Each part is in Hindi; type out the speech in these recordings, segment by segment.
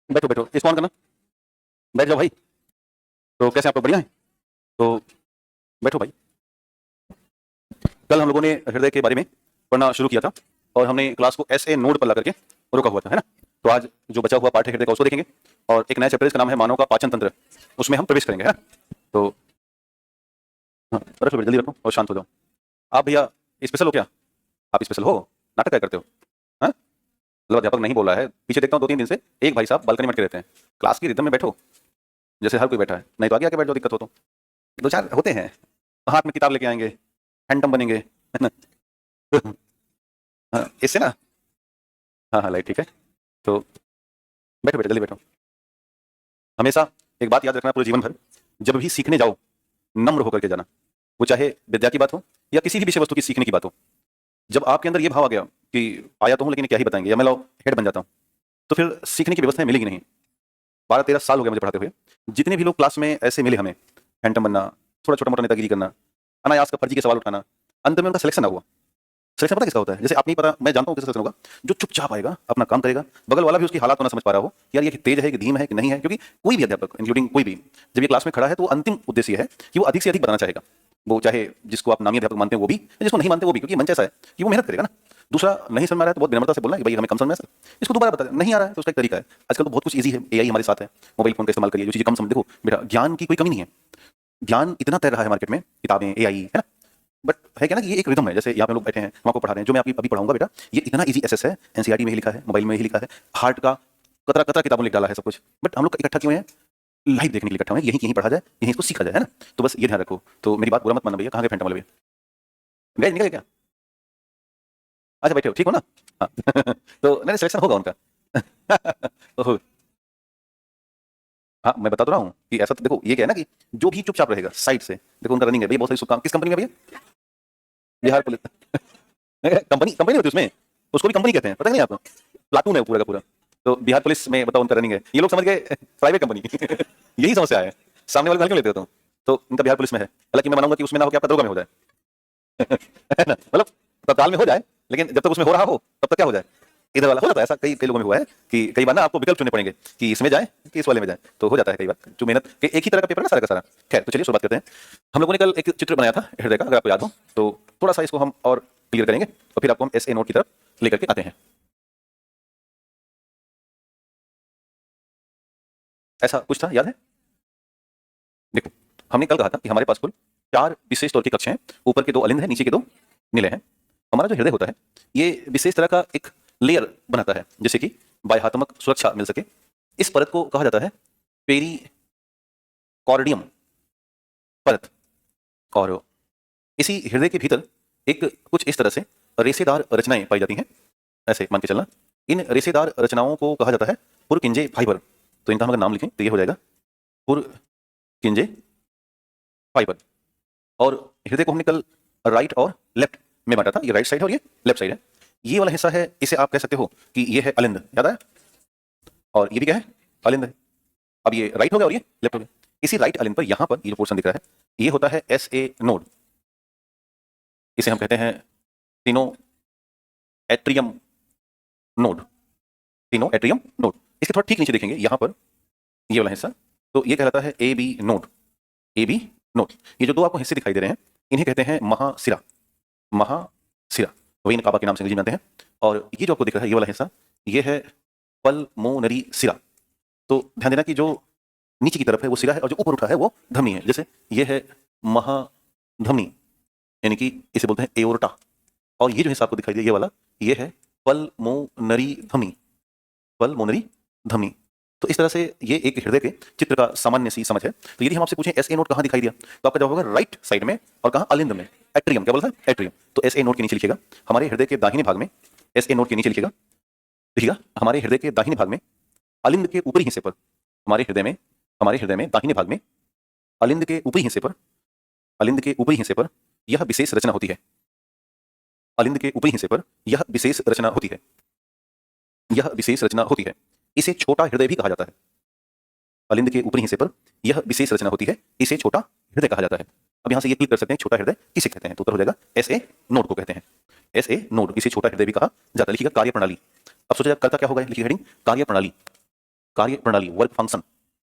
बैठो बैठो, इसको ऑन करना। बैठ जाओ भाई। तो कैसे आप लोग, बढ़िया हैं? तो बैठो भाई। कल हम लोगों ने हृदय के बारे में पढ़ना शुरू किया था और हमने क्लास को ऐसे नोड पर ला करके रोका हुआ था, है ना? तो आज जो बचा हुआ पाठ है हृदय का, उसको देखेंगे और एक नया चैप्टर, इसका नाम है मानव का पाचन तंत्र, उसमें हम प्रवेश करेंगे, है ना? तो हाँ, रख लो, जल्दी रखो और शांत हो जाओ। आप भैया स्पेशल हो क्या? आप स्पेशल हो? नाटक क्या करते हो? हाँ, मतलब अध्यापक नहीं बोला है, पीछे देखता हूँ 2-3 दिन से एक भाई साहब बालकनी में अटके रहते हैं। क्लास की रिदम में बैठो जैसे हर कोई बैठा है, नहीं तो आगे आके बैठ जाओ, दिक्कत हो तो। दो चार होते हैं, हाथ में किताब लेके आएंगे, हैंडम बनेंगे, है ना? हाँ, इससे ना। हाँ हाँ, लाइट ठीक है। तो बैठो बैठो, जल्दी बैठो। हमेशा एक बात याद रखना पूरे जीवन भर, जब भी सीखने जाओ नम्र होकर के जाना। वो चाहे विद्या की बात हो या किसी भी विषय वस्तु की सीखने की बात हो। जब आपके अंदर ये भाव आ गया कि आया तो हूँ लेकिन क्या ही बताएंगे, या मैं लाओ हेड बन जाता हूँ, तो फिर सीखने की व्यवस्था मिलेगी नहीं। 12-13 साल हो गया मुझे पढ़ाते हुए। जितने भी लोग क्लास में ऐसे मिले हमें, हैंडम बनना, थोड़ा छोटा मोटा नेतागिरी करना, अनायास का फर्जी के सवाल उठाना, अंत में उनका सिलेक्शन ना हुआ। सिलेक्शन पता किसका होता है? जैसे आप नहीं पता, मैं जानता हूँ किसका सिलेक्शन होगा। जो चुपचाप आएगा, अपना काम करेगा, बगल वाला भी उसकी हालात को ना समझ पा रहा हो कि यार ये तेज है कि धीम है कि नहीं है। क्योंकि कोई भी अध्यापक, इंक्लूडिंग कोई भी, जब ये क्लास में खड़ा है तो वो अंतिम उद्देश्य है कि वो अधिक से अधिक बताना चाहेगा। वो चाहे जिसको आप नामी अध्यापक मानते हैं वो भी, जिसको नहीं मानते वो भी, क्योंकि मंच ऐसा है कि वो मेहनत करेगा ना। दूसरा, नहीं समझ में आ रहा है तो बहुत विनम्रता से बोलना कि भाई हमें कम समझ में आ रहा है, इसको दोबारा बता दें। नहीं आ रहा है तो उसका एक तरीका है। आजकल तो बहुत कुछ ईजी है, एआई हमारे साथ है, मोबाइल फोन का इस्तेमाल करिए, जो चीज़ें कम समझ, देखो बेटा ज्ञान की कोई कमी नहीं है। ज्ञान इतना तैर रहा है मार्केट में, किताबें, एआई, है ना? बट है क्या ना कि ये एक रिदम है। जैसे यहाँ पे लोग बैठे हैं, हम आपको पढ़ा रहे हैं, जो मैं अभी पढ़ाऊंगा बेटा, ये इतना इजी एसएस है, एनसीईआरटी में ही लिखा है, मोबाइल में ही लिखा है, हार्ट का कतरा कतरा किताबों में लिख डाला है सब कुछ। बट हम लोग इकट्ठा क्यों हैं? लाइव देखने के लिए इकट्ठा हुए हैं, यहीं यहीं पढ़ा जाए, यहीं इसको सीखा जाए, है ना? तो बस ये ध्यान रखो। तो मेरी बात बुरा मत मानना भैया, कहाँ गए फैंटम वाले भैया? गए, निकल गए क्या? अच्छा बैठे हो, ठीक हो ना? हाँ। तो नहीं, सिलेक्शन होगा उनका। ओहो, हाँ मैं बता तो रहा हूँ कि ऐसा, तो देखो ये क्या है ना कि जो भी चुपचाप रहेगा साइड से, देखो उनका रनिंग है भैया, बहुत सारी शुभकामनाएं। किस कंपनी में भैया? बिहार पुलिस। कंपनी कंपनी होती है उसमें, उसको भी कंपनी कहते हैं, पता नहीं आपको? प्लाटून है वो पूरा का पूरा। तो बिहार पुलिस में बताओ उनका रनिंग है, ये लोग समझ गए प्राइवेट कंपनी। यही समस्या है, सामने वाले को हल्के में लेते हो तुम। तो उनका बिहार पुलिस में है, हालांकि मैं मानूंगा कि उसमें ना हो कि आपका दरोगा में हो जाए। है ना? मतलब तत्काल में हो जाए, लेकिन जब तक उसमें हो रहा हो तब तक क्या हो जाए, इधर वाला हो जाता है। ऐसा कई कई लोगों में हुआ है कि कई बार ना आपको विकल्प चुनने पड़ेंगे कि इसमें जाए कि इस वाले में जाए, तो हो जाता है कई बार जो मेहनत एक ही तरह का पेपर है ना सारा का सारा। खैर, तो चलिए शुरुआत करते हैं। हम लोगों ने कल एक चित्र बनाया था हृदय का, अगर आपको याद हो तो थोड़ा सा इसको हम और क्लियर करेंगे और फिर आपको हम एस ए नोट की तरफ लेकर के आते हैं। ऐसा कुछ था, याद है? देखो, हमने कल कहा था कि हमारे पास कुल 4 विशेष तौर के कक्ष हैं, ऊपर के 2 अलिंद हैं, नीचे के 2 निलय हैं। हमारा जो हृदय होता है, ये विशेष तरह का एक लेयर बनाता है, जैसे कि बाह्यात्मक सुरक्षा मिल सके। इस परत को कहा जाता है पेरिकॉर्डियम परत। और इसी हृदय के भीतर एक कुछ इस तरह से रेशेदार रचनाएं पाई जाती हैं, ऐसे मान के चलना। इन रेशेदार रचनाओं को कहा जाता है पुरकिंजे फाइबर। तो इनका हम अगर नाम लिखें तो ये हो जाएगा पुरकिंजे फाइबर। और हृदय को हमने कल राइट और लेफ्ट में बांटा था, ये राइट साइड है और ये लेफ्ट साइड है। ये वाला हिस्सा है, इसे आप कह सकते हो कि ये है अलिंद, याद आया? और ये भी क्या है? अलिंद है। अब ये राइट हो गया और ये लेफ्ट हो गया। इसी राइट अलिंद पर यहां पर ये जो पोर्शन दिख रहा है, ये होता है एस ए नोड। इसे हम कहते हैं तीनों एट्रियम नोड। तीनों एट्रियम नोड। इसके थोड़ा ठीक नीचे देखेंगे यहां पर ये वाला हिस्सा, तो ये कहलाता है A B node. A B node. ये जो 2 आपको हिस्से दिखाई दे रहे हैं, इन्हें कहते हैं महासिरा। महासिरा वेन काबा के नाम से अंग्रेजी में जानते हैं। और ये जो आपको दिख रहा है ये वाला हिस्सा, ये है पल्मोनरी सिरा। तो ध्यान देना कि जो नीचे की तरफ है वो सिरा है और जो ऊपर उठा है वो धमनी है। जैसे ये है महाधमनी, यानी कि इसे बोलते हैं एओर्टा। और ये जो हिस्सा आपको दिखाई दे ये वाला, ये है पल्मोनरी धमनी। पल्मोनरी धमनी। तो इस तरह से ये एक हृदय के चित्र का सामान्य सी समझ है। तो यदि हम आपसे पूछें एस ए नोड कहाँ दिखाई दिया, तो आपका जवाब होगा राइट साइड में, और कहाँ? अलिंद में, एट्रियम। क्या बोलता है? एट्रियम। तो एस ए नोड के नीचे लिखिएगा, हमारे हृदय के दाहिने भाग में। एस ए नोड के नीचे लिखिएगा, लिखिएगा हमारे हृदय के दाहिने भाग में, अलिंद के ऊपरी हिस्से पर, हमारे हृदय में दाहिने भाग में, अलिंद के ऊपरी हिस्से पर, अलिंद के ऊपरी हिस्से पर यह विशेष रचना होती है। अलिंद के ऊपरी हिस्से पर यह विशेष रचना होती है। यह विशेष रचना होती है। इसे छोटा हृदय भी कहा जाता है। अलिंद के ऊपरी हिस्से पर यह विशेष रचना होती है, इसे छोटा हृदय कहा जाता है। अब यहां से ये क्लिक कर सकते हैं, छोटा हृदय किसे कहते हैं? तो उत्तर हो जाएगा एस ए नोड को कहते हैं। एस ए नोड, इसे छोटा हृदय भी कहा जाता है। लिखिएगा कार्य प्रणाली। अब सोचा करता क्या होगा, लिखिए हेडिंग कार्य प्रणाली। कार्य प्रणाली, वर्क फंक्शन,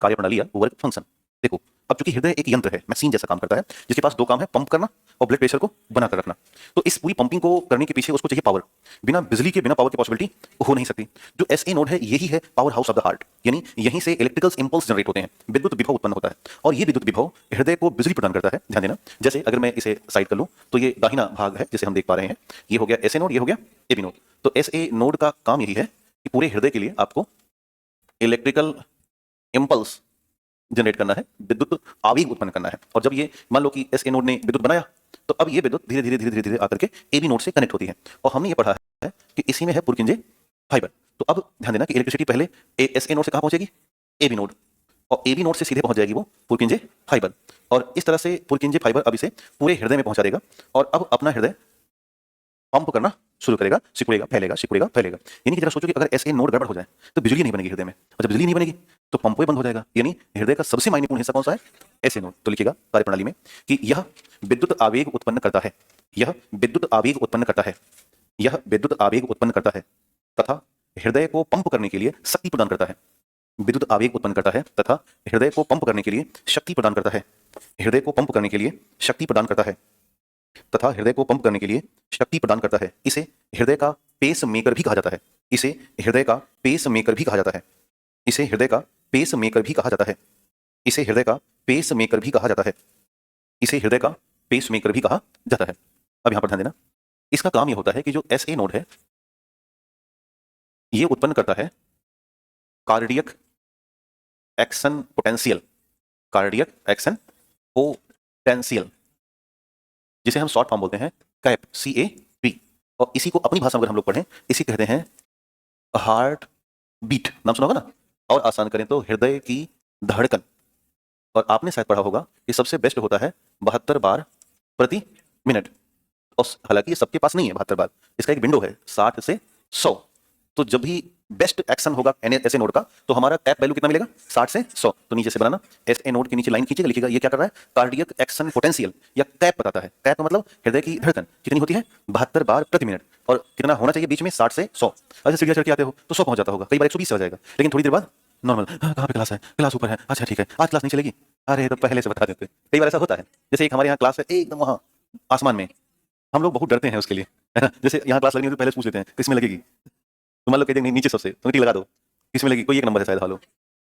कार्य प्रणाली या वर्क फंक्शन। देखो, अब चूंकि हृदय एक यंत्र है, मशीन जैसा काम करता है, जिसके पास दो काम है, पंप करना और ब्लड प्रेशर को बनाकर रखना। तो इस पूरी पंपिंग को करने के पीछे उसको चाहिए पावर। बिना बिजली के, बिना पावर की पॉसिबिलिटी हो नहीं सकती। जो एसए नोड है, यही है power house of the heart, यानी यहीं से इलेक्ट्रिकल इंपल्स जनरेट होते हैं, विद्युत विभव उत्पन्न होता है, और ये विद्युत विभव हृदय को बिजली प्रदान करता है। ध्यान देना, जैसे अगर मैं इसे साइड कर लूं तो ये दाहिना भाग है जैसे हम देख पा रहे हैं, ये हो गया एसए नोड, ये हो गया एबी नोड। तो एसए नोड का काम यही है कि पूरे हृदय के लिए आपको इलेक्ट्रिकल इंपल्स जनरेट करना है, विद्युत आवेग उत्पन्न करना है। और जब ये मान लो कि एसए नोड ने विद्युत बनाया, तो अब ये विद्युत धीरे धीरे धीरे धीरे धीरे आकर के एबी नोड से कनेक्ट होती है। और हमने ये पढ़ा है कि इसी में है पुरकिंजे फाइबर। तो अब ध्यान देना कि इलेक्ट्रिसिटी पहले एसए नोड से कहां पहुंचेगी, एबी नोड, और एबी नोड से सीधे पहुंच जाएगी वो पुरकिंजे फाइबर। और इस तरह से पुरकिंजे फाइबर अब इसे पूरे हृदय में पहुंचा देगा, और अब अपना हृदय पंप करना शुरू करेगा, सिकुड़ेगा, फैलेगा, सिकुड़ेगा, फैलेगा। यानी कि जरा सोचो कि अगर एसए नोड गड़बड़ हो जाए तो बिजली नहीं बनेगी हृदय में, और जब बिजली नहीं बनेगी तो पंप बंद हो जाएगा। यानी हृदय का सबसे महत्वपूर्ण हिस्सा कौन सा है, एसए नोड। तो लिखिएगा कार्यप्रणाली में कि यह विद्युत आवेग उत्पन्न करता है, यह विद्युत आवेग उत्पन्न करता है, यह विद्युत आवेग उत्पन्न करता है तथा हृदय को पंप करने के लिए शक्ति प्रदान करता है। विद्युत आवेग उत्पन्न करता है तथा हृदय को पंप करने के लिए शक्ति प्रदान करता है, हृदय को पंप करने के लिए शक्ति प्रदान करता है तथा हृदय को पंप करने के लिए शक्ति प्रदान करता है। इसे हृदय का पेस मेकर भी कहा जाता है, इसे हृदय का पेस मेकर भी कहा जाता है, इसे हृदय का पेस मेकर भी कहा जाता है, इसे हृदय का पेस मेकर भी कहा जाता है, इसे हृदय का पेस मेकर भी कहा जाता है। अब यहां पर ध्यान देना, इसका काम यह होता है कि जो एसए नोड है ये उत्पन्न करता है cardiac action potential, cardiac action potential, जिसे हम शॉर्ट फॉर्म बोलते हैं कैप, CAP। और इसी को अपनी भाषा में अगर हम लोग पढ़ें, इसी कहते हैं हार्ट बीट। नाम सुना होगा ना, और आसान करें तो हृदय की धड़कन। और आपने शायद पढ़ा होगा कि सबसे बेस्ट होता है 72 बार प्रति मिनट। और हालांकि ये सबके पास नहीं है 72 बार, इसका एक विंडो है 60 से 100। तो जब भी बेस्ट एक्शन होगा एसए नोड का, तो हमारा कैप वैल्यू कितना मिलेगा, 60 से 100। तो नीचे से बनाना, एसए नोड के नीचे लाइन खींचेगा, लिखिएगा ये क्या कर रहा है, कार्डियक एक्शन पोटेंशियल या कैप बताता है। कैप मतलब हृदय की धड़कन कितनी होती है, 72 बार प्रति मिनट। और कितना होना चाहिए बीच में, 60 से 100। अच्छा सीढ़ियां चढ़ के आते हो तो 100 पहुंच जाता होगा, कई बार 120 हो जाएगा, लेकिन थोड़ी देर बाद नॉर्मल। कहाँ पे क्लास है, क्लास ऊपर है, अच्छा ठीक है, आज क्लास नहीं चलेगी, अरे तो पहले से बता देते। कई बार ऐसा होता है, जैसे एक हमारे यहाँ क्लास है एकदम वहाँ आसमान में, हम लोग बहुत डरते हैं उसके लिए, है ना। जैसे यहाँ क्लास लगनी है तो पहले पूछ लेते हैं किस में लगेगी, तो मान लो कहते हैं नीचे सबसे, तो टीक लगा दो, किस में लगी, कोई एक नंबर है शायद, हालो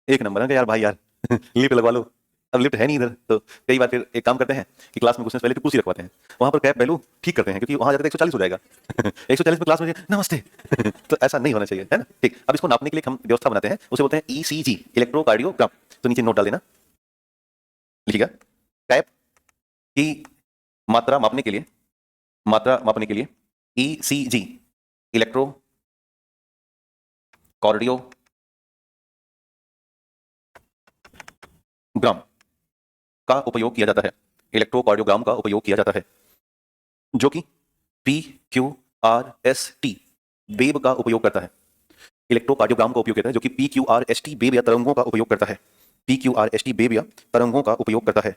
एक नंबर है, यार भाई यार लिफ्ट लगवा लो, अब लिफ्ट है नहीं इधर। तो कई बार फिर एक काम करते हैं कि क्लास में घुसने से पहले कुर्सी रखवाते हैं, वहां पर कैप वैल्यू ठीक करते हैं, क्योंकि वहां जाकर 140 हो जाएगा 140 में क्लास में नमस्ते तो ऐसा नहीं होना चाहिए, है ना। ठीक, अब इसको नापने के लिए हम व्यवस्था बनाते हैं, उसे बोलते हैं ECG, इलेक्ट्रोकार्डियोग्राम। तो नीचे नोट डाल देना, लिखिएगा कैप की मात्रा मापने के लिए, मात्रा मापने के लिए ECG, इलेक्ट्रो कार्डियोग्राम का उपयोग किया जाता है, इलेक्ट्रोकार्डियोग्राम का उपयोग किया जाता है, जो कि PQRST वेव का उपयोग करता है। इलेक्ट्रोकार्डियोग्राम का उपयोग करता है जो कि PQRST वेव या तरंगों का उपयोग करता है, PQRST वेव या तरंगों का उपयोग करता है,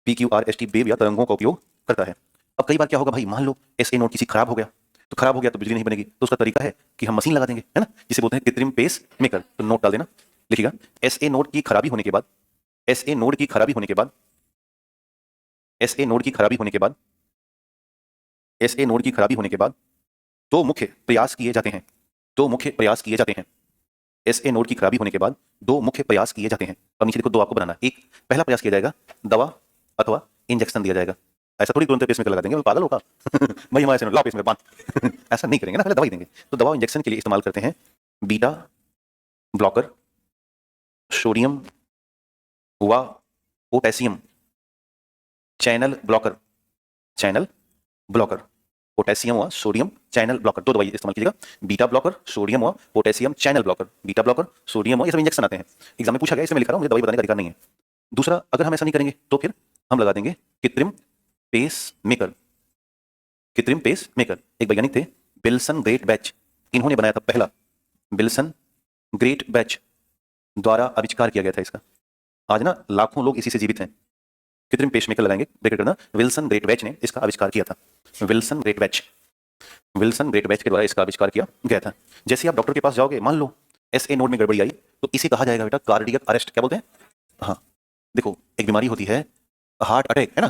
PQRST वेव या तरंगों का उपयोग करता है। अब कई बार क्या होगा भाई, मान लो एसए नोड किसी खराब हो गया, तो खराब हो गया तो बिजली नहीं बनेगी, तो उसका तरीका है कि हम मशीन लगा देंगे, है ना, जिसे बोलते हैं कृत्रिम पेस मेकर। तो नोट डाल देना, लिखिएगा एसए नोड की खराबी होने के बाद, एसए नोड की खराबी होने के बाद, एसए नोड की खराबी होने के बाद, एसए नोड की खराबी होने के बाद दो मुख्य प्रयास किए जाते हैं, दो मुख्य प्रयास किए जाते हैं। एसए नोड की खराबी होने के बाद दो मुख्य प्रयास किए जाते हैं। अब नीचे देखो, दो आपको बनाना, एक पहला प्रयास किया जाएगा दवा अथवा इंजेक्शन दिया जाएगा। ऐसा थोड़ी तुरंत पेसमेकर लगा देंगे, पागल होगा भाई हमारे से ला पेसमेकर बांध ऐसा नहीं करेंगे ना, पहले दवाई देंगे। तो दवा इंजेक्शन के लिए इस्तेमाल करते हैं बीटा ब्लॉकर, सोडियम व potassium channel blocker, channel blocker, potassium व सोडियम चैनल ब्लॉकर। दो दवाई इस्तेमाल कीजिएगा, बीटा ब्लॉकर, सोडियम व potassium channel blocker. Beta blocker, sodium व ये सब इंजेक्शन आते हैं, एग्जाम में पूछा गया, इसमें लिखा रहा हूं, मुझे दवाई बताने का अधिकार नहीं है। दूसरा, अगर हम ऐसा नहीं करेंगे तो फिर हम लगा देंगे कृत्रिम पेस मेकर, कृत्रिम पेस मेकर। एक वैज्ञानिक थे विल्सन ग्रेट बैच, इन्होंने बनाया था पहला, विल्सन ग्रेट बैच द्वारा आविष्कार किया गया था इसका। आज ना लाखों लोग इसी से जीवित हैं। कृत्रिम पेसमेकर लगाएंगे, ब्रैकेट करना, विल्सन ग्रेट बैच ने इसका आविष्कार किया था। Wilson great batch, Wilson great batch के द्वारा इसका आविष्कार किया गया था। जैसे आप डॉक्टर के पास जाओगे, मान लो एसए नोड में गड़बड़ी आई, तो इसे कहा जाएगा बेटा कार्डियक अरेस्ट। क्या बोलते हैं? हाँ, देखो एक बीमारी होती है हार्ट अटैक, है ना?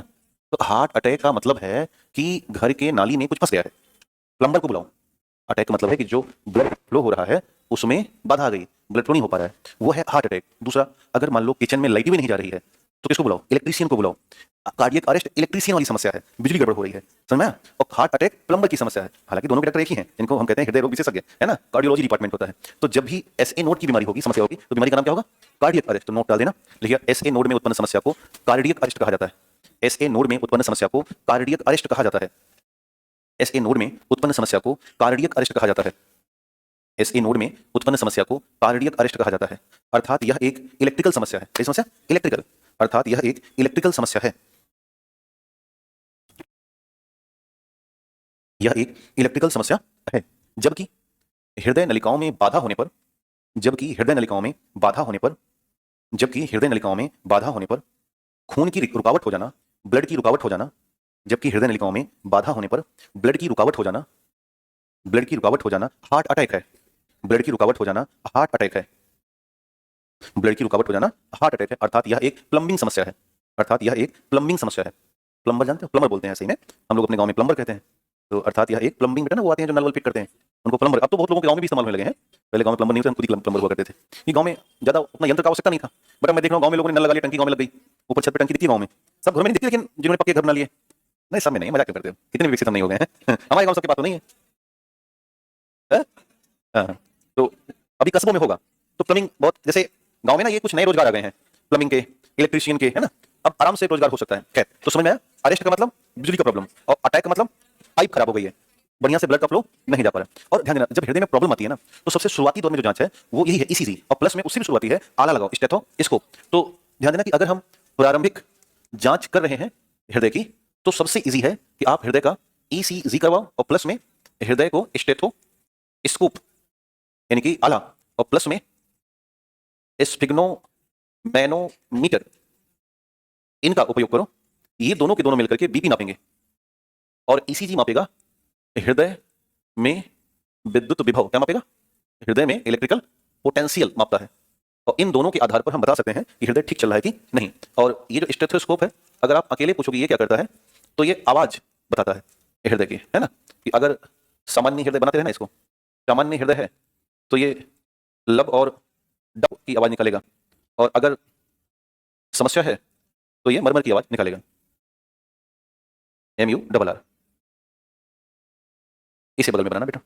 तो हार्ट अटैक का मतलब है कि घर के नाली में कुछ फंस गया है, प्लम्बर को बुलाओ। अटैक का मतलब है कि जो ब्लड फ्लो हो रहा है उसमें बाधा आ गई, ब्लड फ्लो नहीं हो पा रहा है, वो है हार्ट अटैक। दूसरा, अगर मान लो किचन में लाइट भी नहीं जा रही है तो किसको बुलाओ? इलेक्ट्रीशियन को बुलाओ। कार्डियक अरेस्ट इलेक्ट्रीशियन वाली समस्या है, बिजली गड़बड़ हो रही है, समझ में आया? और हार्ट अटैक प्लम्बर की समस्या है। हालांकि दोनों के डॉक्टर एक ही हैं, इनको हम कहते हैं हृदय रोग विशेषज्ञ, है ना? कार्डियोलॉजी डिपार्टमेंट होता है। तो जब भी एसए नोड की बीमारी होगी, समस्या होगी, तो बीमारी का नाम क्या होगा? Cardiac arrest. तो नोट डाल देना, लिखिए एसए नोड में उत्पन्न समस्या को कार्डियक अरेस्ट कहा जाता है। एसए नोड में उत्पन्न समस्या को कार्डियक अरेस्ट कहा जाता है। एसए नोड में उत्पन्न समस्या को कार्डियक अरेस्ट कहा जाता है। एसए नोड में उत्पन्न समस्या को कार्डियक अरेस्ट कहा जाता है। अर्थात यह एक इलेक्ट्रिकल समस्या है। क्या समस्या? इलेक्ट्रिकल। अर्थात यह एक इलेक्ट्रिकल समस्या है। यह एक इलेक्ट्रिकल समस्या है। जबकि हृदय नलिकाओं में बाधा होने पर, जबकि हृदय नलिकाओं में बाधा होने पर, जबकि हृदय नलिकाओं में बाधा होने पर खून की रुकावट हो जाना, ब्लड की रुकावट हो जाना, जबकि हृदय नलिकाओं में बाधा होने पर ब्लड की रुकावट हो जाना, ब्लड की रुकावट हो जाना हार्ट अटैक है। ब्लड की रुकावट हो जाना हार्ट अटैक है। ब्लड की रुकावट हो जाना हार्ट अटैक है। अर्थात यह एक प्लम्बिंग समस्या है। अर्थात यह एक प्लम्बिंग समस्या है। प्लम्बर जानते हो? प्लम्बर बोलते हैं सही में, हम लोग अपने गांव में प्लम्बर कहते हैं। तो अर्थात यह एक प्लम्बिंग, बेटा ना वो आते हैं जो नल वल फिट करते हैं, उनको प्लम्बर। अब तो बहुत लोगों के गांव में भी इस्तेमाल होने लगे हैं, पहले गांव में प्लम्बर नहीं थे, हम खुद ही प्लम्बर हुआ करते थे। ये गांव में ज्यादा उतना यंत्र का आवश्यकता नहीं था, बट मैं देख रहा हूँ गांव में लोगों ने नल लगा लिया, टंकी गांव में लग गई, ऊपर छत पे टंकी दिखती है गांव में। सब घर में नहीं दिखती, लेकिन जिन्होंने पक्के घर बना लिए, नहीं सब में नहीं, मजाक क्यों करते हो, कितने भी विकसित हम नहीं हो गए हैं हमारे गांव सबके पास तो नहीं है, हैं? हाँ। तो अभी कस्बों में होगा तो प्लम्बिंग बहुत, जैसे गांव में ना ये कुछ नए रोजगार आ गए हैं, प्लम्बिंग के, इलेक्ट्रीशियन के, है ना? अब आराम से रोजगार हो सकता है। खैर, तो समझ में आया? अरेस्ट का मतलब बिजली का प्रॉब्लम, और अटैक का मतलब पाइप खराब हो गई है, बढ़िया से ब्लड का फ्लो नहीं जा पा रहा है। और ध्यान देना, जब हृदय में प्रॉब्लम आती है ना, तो सबसे शुरुआती दौर में जो जांच है वो यही है, ईसीजी, और प्लस में उससे भी शुरुआती है आला लगाओ, स्टेथोस्कोप। तो ध्यान देना कि अगर हम प्रारंभिक जांच कर रहे हैं हृदय की, तो सबसे इजी है कि आप हृदय का ईसीजी करवाओ, और प्लस में हृदय को स्टेथोस्कोप यानी कि आला, और प्लस में स्फिग्नोमैनोमीटर, इनका उपयोग करो। ये दोनों के दोनों मिलकर के बीपी नापेंगे, और ईसीजी मापेगा हृदय में विद्युत विभव। क्या मापेगा? हृदय में इलेक्ट्रिकल पोटेंशियल मापता है, और इन दोनों के आधार पर हम बता सकते हैं कि हृदय ठीक चल रहा है कि नहीं। और ये जो स्टेथोस्कोप है, अगर आप अकेले पूछोगे ये क्या करता है, तो ये आवाज बताता है हृदय की, है ना? कि अगर सामान्य हृदय बनाते हैं ना, इसको सामान्य हृदय है तो ये लब और डब की आवाज निकालेगा, और अगर समस्या है तो ये मरमर की आवाज निकालेगा, MURR। इसे बगल में बनाना बेटा।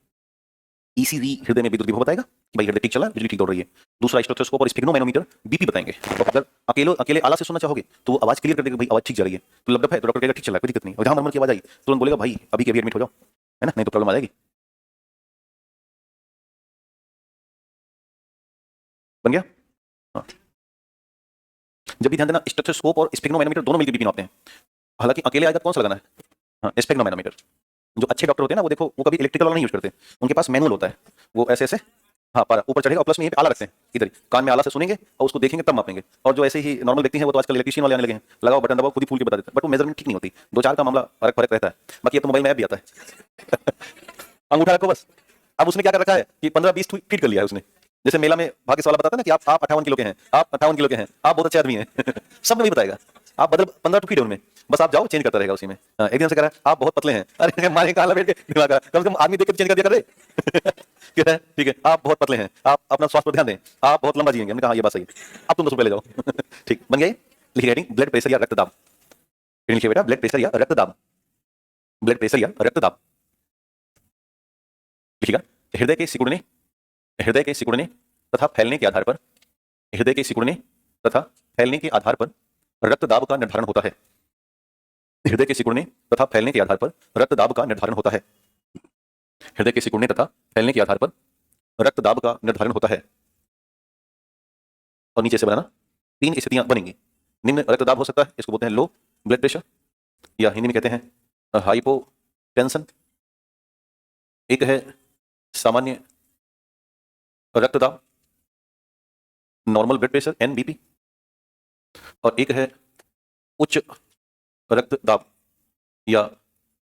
ईसीजी हृदय में विद्युत विभव बताएगा कि भाई हृदय ठीक चला है, बिजली ठीक दौड़ रही है। दूसरा स्टेथोस्कोप और स्फिग्नोमैनोमीटर बीपी बताएंगे। तो अगर अकेले आला से सुनना चाहोगे तो वो आवाज क्लियर कर देगा, भाई आवाज ठीक जा रही है, तो लब है तो डॉक्टर कहेगा ठीक चल रहा है, कोई दिक्कत नहीं। और जहां मरमर की आवाज आई तुरंत बोलेगा भाई अभी के अभी एडमिट हो जाओ, है ना, नहीं तो प्रॉब्लम आ जाएगी। बन गया? हाँ। जब भी ध्यान देना, स्टेथोस्कोप और स्फिग्नोमैनोमीटर दोनों मिलकर बीपी नापते हैं। हालांकि अकेले आएगा तो कौन सा लगाना है? हाँ, स्फिग्नोमैनोमीटर। जो अच्छे डॉक्टर होते हैं ना, वो देखो वो कभी इलेक्ट्रिकल वाला नहीं यूज करते, उनके पास मैनुअल होता है, वो ऐसे ऐसे, हाँ, पर ऊपर चढ़ेगा, और प्लस में ये पे आला रखते हैं, इधर ही कान में आला से सुनेंगे और उसको देखेंगे तब मापेंगे। और जो ऐसे ही नॉर्मल व्यक्ति हैं वो तो आजकल इलेक्ट्रिशियन वाले आने लगे हैं, लगाओ बटन दबाओ खुद ही फूल के बता देते हैं, बट वो मेजरमेंट ठीक नहीं होती, दो चार का मामला फर्क फर्क रहता है। बाकी अब तो मोबाइल में ऐप भी आता है अंगूठा रखो बस। अब उसने क्या कर रखा है कि 15-20 फीट कर लिया है उसने, जैसे मेला में भाग्य वाला बताता है ना कि आप 58 किलो के हैं, आप 58 किलो के हैं, आप बहुत अच्छे आदमी हैं सब में वही बताएगा, आप बदल 15 फीट है उनमें, बस आप जाओ चेंज करता रहेगा उसी में। हाँ, एक दिन से कह रहा है आप बहुत पतले हैं, अरे मारे कहा बैठ के दिमाग का, कम से कम आदमी देख के चेंज कर दिया कर रहे कह रहा है ठीक है आप बहुत पतले हैं, आप अपना स्वास्थ्य पर ध्यान दें, आप बहुत लंबा जिएंगे। हमने कहा ये बात सही है, अब तुम 10 रुपए ले जाओ ठीक बन गया। लिखिए हेडिंग, ब्लड प्रेशर या रक्तदाब। लिखिए बेटा ब्लड प्रेशर या रक्तदाब, ब्लड प्रेशर या रक्तदाब। लिखिएगा हृदय के सिकुड़ने, हृदय के सिकुड़ने तथा फैलने के आधार पर, हृदय के सिकुड़ने तथा फैलने के आधार पर रक्तदाब का निर्धारण होता है। हृदय के सिकुड़ने तथा फैलने के आधार पर रक्तदाब का निर्धारण होता है। हृदय के सिकुड़ने तथा फैलने के आधार पर रक्तदाब का निर्धारण होता है। और नीचे से बनाना, 3 स्थितियां बनेंगी। निम्न रक्तदाब हो सकता है, इसको बोलते हैं लो ब्लड प्रेशर, या हिंदी में कहते हैं हाइपोटेंशन। एक है सामान्य रक्तदाब, नॉर्मल ब्लड प्रेशर NBP, और एक है उच्च रक्तदाब या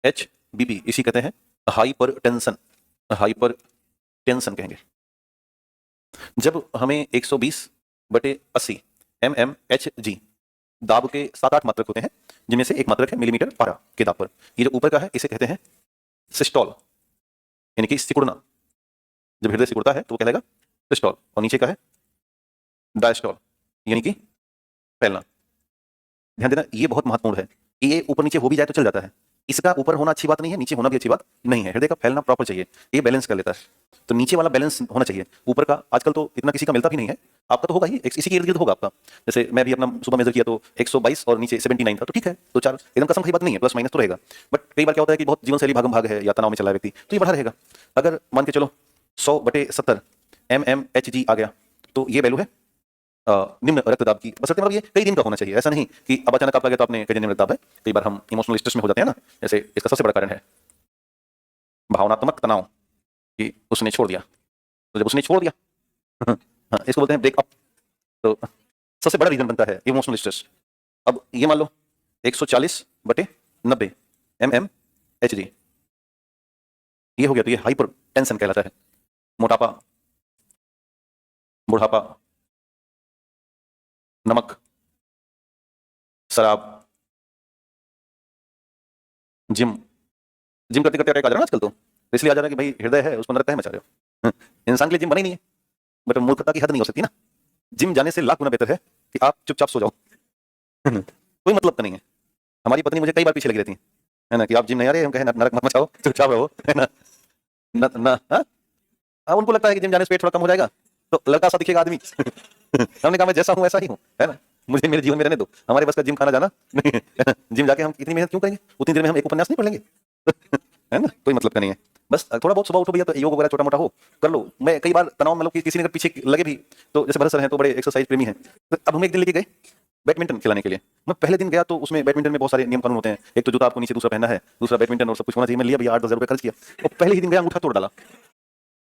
HBP, इसी कहते हैं हाइपरटेंशन, हाइपरटेंशन कहेंगे। जब हमें 120/80 mmHg दाब के 7-8 मात्रक होते हैं, जिनमें से एक मात्रक है मिलीमीटर पारा के दाब पर। ये जो ऊपर का है इसे कहते हैं सिस्टोल, यानी कि सिकुड़ना। जब हृदय सिकुड़ता है तो वो कहलाएगा सिस्टोल। और नीचे का है डायस्टोल, यानी कि फैलना। ध्यान देना, ये बहुत महत्वपूर्ण है। ये ऊपर नीचे हो भी जाए तो चल जाता है, इसका ऊपर होना अच्छी बात नहीं है, नीचे होना भी अच्छी बात नहीं है। हृदय का फैलना प्रॉपर चाहिए, ये बैलेंस कर लेता है। तो नीचे वाला बैलेंस होना चाहिए, ऊपर का आजकल तो इतना किसी का मिलता भी नहीं है। आपका तो होगा ही, इसी के इर्द गिर्द होगा आपका। जैसे मैं भी अपना सुबह मेजर किया तो 122 और नीचे 79 था, तो ठीक है, तो 4 एकदम कसम खाई बात नहीं है, प्लस माइनस तो रहेगा। बट कई बार क्या होता है कि बहुत जीवन शैली भागम भाग है या तनाव में चला है व्यक्ति, तो ये बढ़ा रहेगा। अगर मान के चलो 100/70 mmHg आ गया, तो ये वैल्यू है निम्न रक्तदाब की। बस मतलब ये कई दिन का होना चाहिए, ऐसा नहीं कि अब अचानक आप लगे तो आपने कई निम्न रक्तदाब है। कई बार हम इमोशनल स्ट्रेस में हो जाते हैं ना, जैसे इसका सबसे बड़ा कारण है भावनात्मक तनाव, कि उसने छोड़ दिया। तो जब उसने छोड़ दिया हाँ, इसको बोलते हैं ब्रेकअप। तो सबसे बड़ा रीजन बनता है इमोशनल स्ट्रेस। अब ये मान लो 140/90 mmHg ये हो गया, तो ये हाइपर टेंशन कहलाता है। मोटापा, बुढ़ापा, नमक, शराब, जिम करते करते अटैक आ जा रहा है ना आजकल, तो इसलिए आ जा रहा है कि भाई हृदय है, उसको नरक काहे मचा रहे हो। इंसान के लिए जिम बनी नहीं है, बट मूर्खता की हद नहीं हो सकती ना। जिम जाने से लाख गुना बेहतर है कि आप चुपचाप सो जाओ। कोई मतलब का नहीं है। हमारी पत्नी मुझे कई बार पीछे लगी रहती है ना, कि आप जिम नहीं आ रहे, हम कहे नरक मत मचाओ, चुपचाप रहो, है ना। हाँ, उनको लगता है कि जिम जाने से पेट थोड़ा कम हो जाएगा तो लड़का सा दिखेगा आदमी। हमने कहा मैं जैसा हूँ वैसा ही हूँ, है ना। मुझे मेरे जीवन में रहने दो, हमारे बस का जिम खाना जाना नहीं है, है ना? जिम जाके हम इतनी मेहनत क्यों करेंगे, उतनी देर में हम एक उपन्यास नहीं पढ़ लेंगे। है ना, कोई मतलब का नहीं है। बस थोड़ा बहुत सुबह उठो भैया, तो योग वगैरह छोटा मोटा हो कर लो। मैं कई बार तनाव में किसी ने अगर पीछे लगे भी, तो जैसे भरत सर हैं तो बड़े एक्सरसाइज प्रेमी हैं, तो अब हमें एक दिन लेके गए बैडमिंटन खिलाने के लिए। मैं पहले दिन गया तो उसमें बैडमिंटन में बहुत सारे नियम कानून होते हैं। एक तो जूता आपको नीचे दूसरा पहनना है, दूसरा बैडमिंटन और सब कुछ होना चाहिए। मैं लिया भैया 8-10 हज़ार रुपये खर्च किया, और पहले ही दिन गया अंगूठा तोड़ डाला।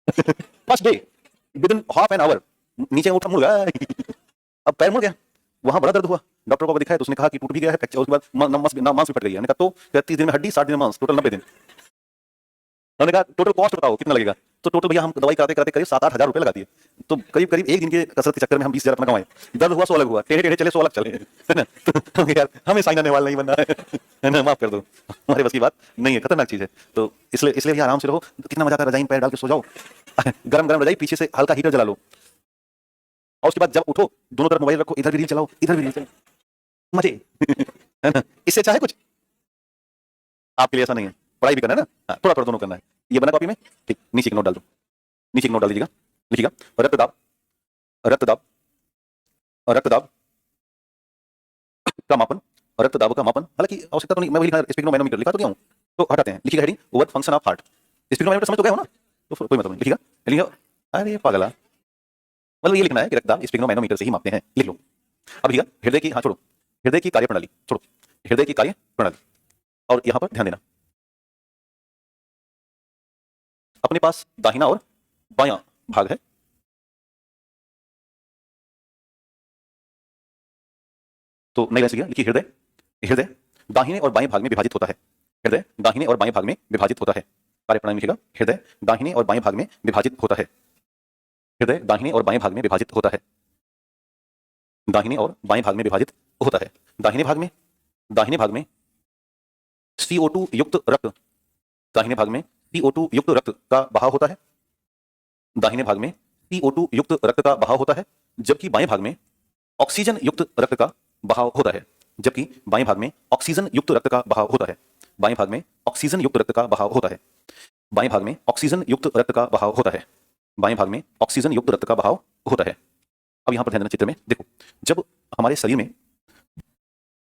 First day with in half an hour नीचे अंगूठा मुड़ गया। अब पैर मुड़ गया, वहां बड़ा दर्द हुआ। डॉक्टर को दिखाया तो उसने कहा कि टूट भी गया है फ्रैक्चर, उसके बाद मांस भी फट गई है। मैंने कहा तो 30 दिन में हड्डी, 60 दिन में मांस, टोटल 90 दिन। उन्होंने कहा टोटल कॉस्ट बताओ कितना लगेगा। तो टोटल भैया हम दवाई कराते कराते करीब 7-8 हज़ार रुपए लगा दिए। तो करीब करीब एक दिन के कसरत के चक्कर में हम 20 हज़ार अपना कमाए। दर्द हुआ 100 अलग हुआ, टेढ़े टेढ़े चले 100 अलग चले, है ना। तो यार हमें साइना नेहवाल नहीं बनना है ना, माफ कर दो, हमारे बस की बात नहीं है, खतरनाक चीज है। तो इसलिए भैया आराम से रहो। कितना मजा आता है, रजाई में पैर डाल के सो जाओ, गरम गरम रजाई, पीछे से हल्का हीटर जला लो, और उसके बाद जब उठो दोनों तरफ मोबाइल रखो, इधर भी रील चलाओ इधर भी रील चलाओ, मजे। है ना, इससे चाहे कुछ आपके लिए ऐसा नहीं है। पढ़ाई भी करना है ना, हाँ, थोड़ा थोड़ा दोनों करना है। ये बना कॉपी में, ठीक, नीचे एक नोट डाल दो, नीचे एक नोट डाल दीजिएगा, लिखिएगा रक्तदाब, रक्तदाब, रक्तदाब का मापन, रक्तदाब का मापन। हालांकि आवश्यकता तो नहीं, मैं वही लिखा स्पिग्नोमेनोमीटर लिखा तो क्या हूं, तो हटाते हैं। लिखिएगा heading what function of heart. Sphygmomanometer समझ तो गए हो ना, तो कोई मतलब नहीं, लिखिएगा लिखिएगा। अरे पागला, मतलब ये लिखना है कि रक्तदाब स्पिग्नोमेनोमीटर से ही मापते हैं, लिख लो। अब लिखिएगा हृदय की, हाँ छोड़ो, हृदय की कार्यप्रणाली छोड़ो, हृदय की कार्यप्रणाली। और यहां पर ध्यान देना, अपने पास दाहिना और बायां भाग है। तो नई लाइन से लिखिए हृदय, हृदय दाहिने और बाएं भाग में विभाजित होता है, हृदय दाहिने और बाएं भाग में विभाजित होता है। कार्यप्रणाली में लिखिएगा हृदय दाहिने और बाएं भाग में विभाजित होता है, हृदय दाहिने और बाएं भाग में विभाजित होता है, दाहिने और बाएं भाग में विभाजित होता है। दाहिने भाग में, दाहिने भाग में CO2 युक्त रक्त, दाहिने भाग में CO2 युक्त रक्त का बहाव होता है, दाहिने भाग में CO2 युक्त रक्त का बहाव होता है, जबकि बाएं भाग में ऑक्सीजन युक्त रक्त का बहाव होता है, जबकि बाएं भाग में ऑक्सीजन युक्त रक्त का बहाव होता है, बाएं भाग में ऑक्सीजन युक्त रक्त का बहाव होता है, बाएं भाग में ऑक्सीजन युक्त रक्त का बहाव होता है, बाएं भाग में ऑक्सीजन युक्त रक्त का बहाव होता है। अब यहां पर ध्यान देना, चित्र में देखो, जब हमारे शरीर में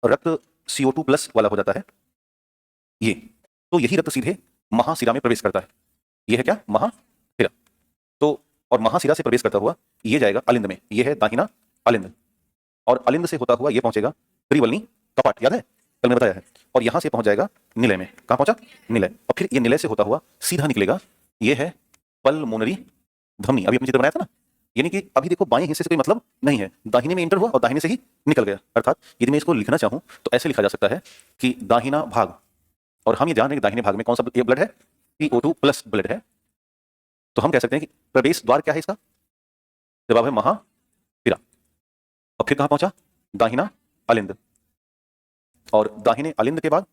रक्त CO2 प्लस वाला हो जाता है ये, तो यही रक्त सीधे महाशिरा में प्रवेश करता है। ये है क्या, महाशिरा। तो और महाशिरा से प्रवेश करता हुआ ये जाएगा अलिंद में, ये है दाहिना अलिंद, और अलिंद से होता हुआ ये पहुंचेगा त्रिवलनी कपाट, याद है कल मैंने बताया है, और यहां से पहुंच जाएगा निलय में। कहां पहुंचा, निलय। और फिर ये निलय से होता हुआ सीधा निकलेगा, ये है पल्मोनरी धमनी, अभी अपने चित्र बनाया था ना। यानी कि अभी देखो बाएं हिस्से से कोई मतलब नहीं है, दाहिने में एंटर हुआ और दाहिने से ही निकल गया। अर्थात यदि मैं इसको लिखना चाहूं तो ऐसे लिखा जा सकता है कि दाहिना भाग, और हम ये जान रहे हैं कि दाहिने भाग में कौन सा ब्लड है, CO2 प्लस ब्लड है। तो हम कह सकते हैं कि प्रवेश द्वार क्या है इसका, जवाब है महाशिरा। और फिर कहां पहुंचा? दाहिना अलिंद, और दाहिने अलिंद के बाद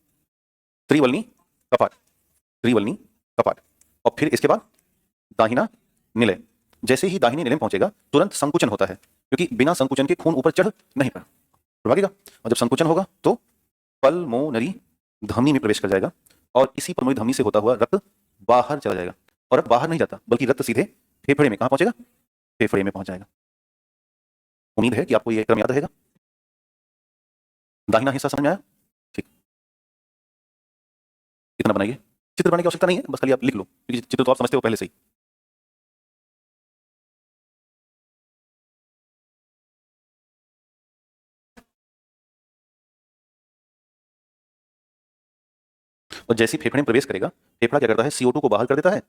त्रिवलनी कपाट, त्रिवलनी कपाट, और फिर इसके बाद दाहिना निलय। जैसे ही दाहिने निलय में पहुंचेगा तुरंत संकुचन होता है, क्योंकि बिना संकुचन के खून ऊपर चढ़ नहीं भागेगा, और जब संकुचन होगा तो पल्मोनरी धमनी में प्रवेश कर जाएगा, और इसी पल्मोनरी धमनी से होता हुआ रक्त बाहर चला जाएगा। और रक्त बाहर नहीं जाता, बल्कि रक्त सीधे फेफड़े में कहां पहुंचेगा? फेफड़े में पहुंच जाएगा। उम्मीद है कि आपको यह क्रम याद रहेगा। दाहिना हिस्सा समझ में आया? ठीक, इतना बनाइए। चित्र बनाने की आवश्यकता नहीं है, बस खाली आप लिख लो, क्योंकि चित्र तो आप समझते हो पहले से ही। और जैसे ही फेफड़े में प्रवेश करेगा, फेफड़ा क्या करता है? CO2 को बाहर कर देता है,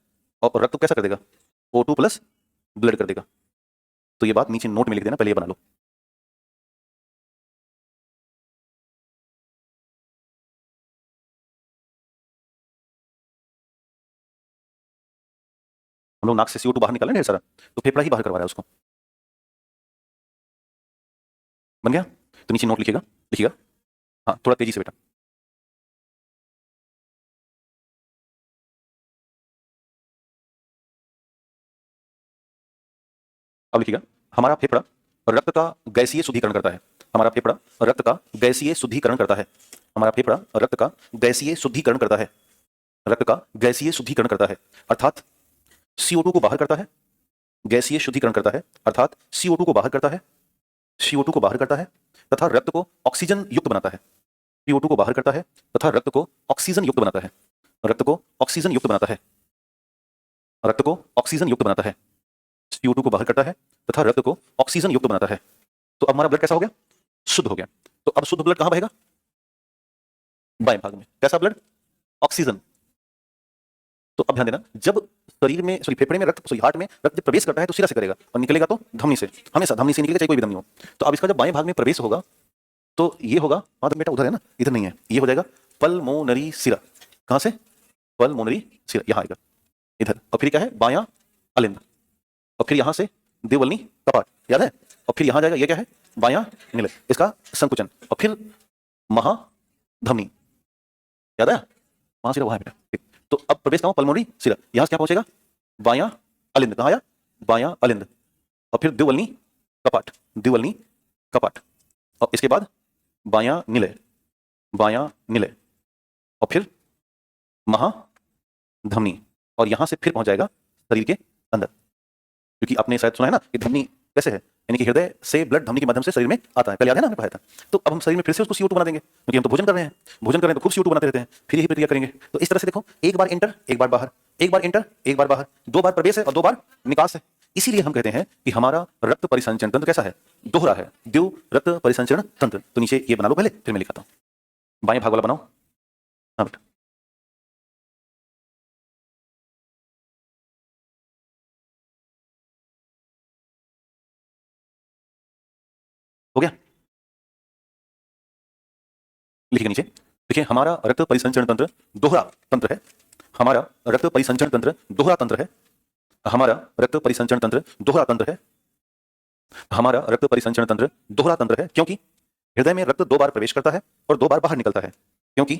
और रक्त को कैसा कर देगा? O2 प्लस ब्लड कर देगा। तो ये बात नीचे नोट में लिख देना, पहले ये बना लो। हम लोग नाक से CO2 बाहर निकाल रहे हैं ढेर सारा, तो फेफड़ा ही बाहर करवा रहा है उसको। बन गया? तो नीचे नोट लिखिएगा, लिखिएगा। हाँ, थोड़ा तेजी से बेटा। अब लिखिएगा, हमारा फेफड़ा रक्त का गैसीय शुद्धिकरण करता है। हमारा फेफड़ा रक्त का गैसीय शुद्धिकरण करता है। हमारा फेफड़ा रक्त का गैसीय शुद्धिकरण करता है। रक्त का गैसीय शुद्धिकरण करता है, अर्थात CO2 को बाहर करता है। गैसीय शुद्धिकरण करता है, अर्थात CO2 को बाहर करता है। CO2 को बाहर करता है तथा रक्त को ऑक्सीजन युक्त बनाता है। CO2 को बाहर करता है तथा रक्त को ऑक्सीजन युक्त बनाता है। रक्त को ऑक्सीजन युक्त बनाता है। रक्त को ऑक्सीजन युक्त बनाता है। CO2 को बाहर करता है तथा रक्त को ऑक्सीजन युक्त बनाता है। तो अब हमारा ब्लड कैसा हो गया? शुद्ध हो गया। तो अब शुद्ध ब्लड कहां बहेगा? बाएं भाग में। कैसा ब्लड? ऑक्सीजन। तो अब ध्यान देना, जब शरीर में फेफड़े में रक्त हार्ट में रक्त जब प्रवेश करता है तो सिरा से करेगा, और निकलेगा तो धमनी से। हमेशा धमनी से निकलेगा, चाहे कोई भी धमनी हो। तो अब इसका जब बाएं भाग में प्रवेश होगा तो ये होगा, हाँ बेटा उधर है ना, इधर नहीं है, ये हो जाएगा पल्मोनरी सिरा। कहां से? पल्मोनरी सिरा, यहां आएगा इधर। और फिर क्या है? बायां अलिंद। और फिर यहां से देवलनी कपाट, याद है? और फिर यहां जाएगा, ये क्या है? बायां निलय, इसका संकुचन। और फिर महाधमनी, याद है? महासिरा वहां है बेटा। ठीक, तो अब प्रवेश कहां? पल्मोनरी सिरा। यहां से क्या पहुंचेगा? बायां अलिंद। कहां आया? बायां अलिंद। और फिर द्विवल्नी कपाट, द्विवल्नी कपाट। और इसके बाद बायां निलय, बायां निलय, और फिर महाधमनी। और यहां से फिर पहुंच जाएगा शरीर के अंदर, क्योंकि आपने शायद सुना है ना कि धमनी कैसे है, यानी कि हृदय से ब्लड धमनी के माध्यम से शरीर में आता है। कल याद है ना, हमने पढ़ाया था। तो अब हम शरीर में फिर से उसको CO2 बना देंगे, क्योंकि हम तो भोजन कर रहे हैं। भोजन कर रहे हैं तो खूब CO2 बनाते रहते हैं, फिर यही प्रक्रिया करेंगे। तो इस तरह से देखो, एक बार इंटर, एक बार बाहर, एक बार इंटर, एक बार बाहर, 2 बार प्रवेश है और 2 बार निकास है। इसीलिए हम कहते हैं कि हमारा रक्त परिसंचरण तंत्र कैसा है? दोहरा है, द्विव रक्त परिसंचरण तंत्र। तो नीचे ये बना लो पहले, फिर मैं लिखाता हूं। बाएं भाग वाला बनाओ। हाँ बेटा, हो गया? लिखिए नीचे, देखिए हमारा रक्त परिसंचरण तंत्र दोहरा तंत्र है। हमारा रक्त परिसंचरण तंत्र दोहरा तंत्र है। हमारा रक्त परिसंचरण तंत्र दोहरा तंत्र है। हमारा रक्त परिसंचरण तंत्र दोहरा तंत्र है, क्योंकि हृदय में रक्त 2 बार प्रवेश करता है और 2 बार बाहर निकलता है। क्योंकि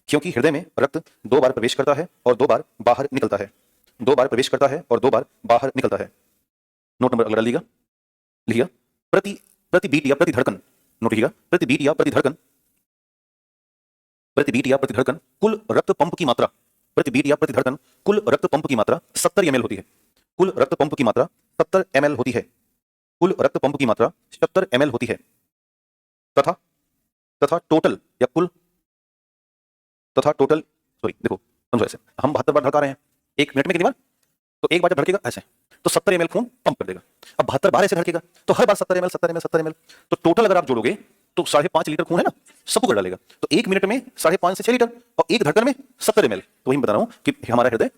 क्योंकि हृदय में रक्त 2 बार प्रवेश करता है और 2 बार बाहर निकलता है। 2 बार प्रवेश करता है और 2 बार बाहर निकलता है। नोट नंबर अगला लिखिएगा, लिखिएगा। प्रति प्रति बीट या प्रति धड़कन, नोट लिखिएगा, प्रति बीट या प्रति धड़कन, प्रति बीट या प्रति धड़कन कुल रक्त पंप की मात्रा, प्रति बीट या प्रति धड़कन कुल रक्त पंप की मात्रा 70 ml होती है। कुल रक्त पंप की मात्रा 70 ml होती है। कुल रक्त पंप की मात्रा 70 ml होती है। तथा तथा टोटल या कुल तथा टोटल, सॉरी देखो समझो, ऐसे हम 72 बार धड़का रहे हैं 1 मिनट में, कितनी बार? तो एक बार जब धड़केगा ऐसे, तो 70 ml खून पंप कर देगा। अब 72 बार ऐसे धड़केगा तो हर बार 70 ml 70 ml 70 ml, तो टोटल अगर आप जोड़ोगे तो 5.5 लीटर खून है ना, सबको कर डालेगा। तो 1 मिनट में 5.5 से 6 लीटर, और एक धड़कन में 70 ml। तो वही मैं बता रहा हूं कि हमारा हृदय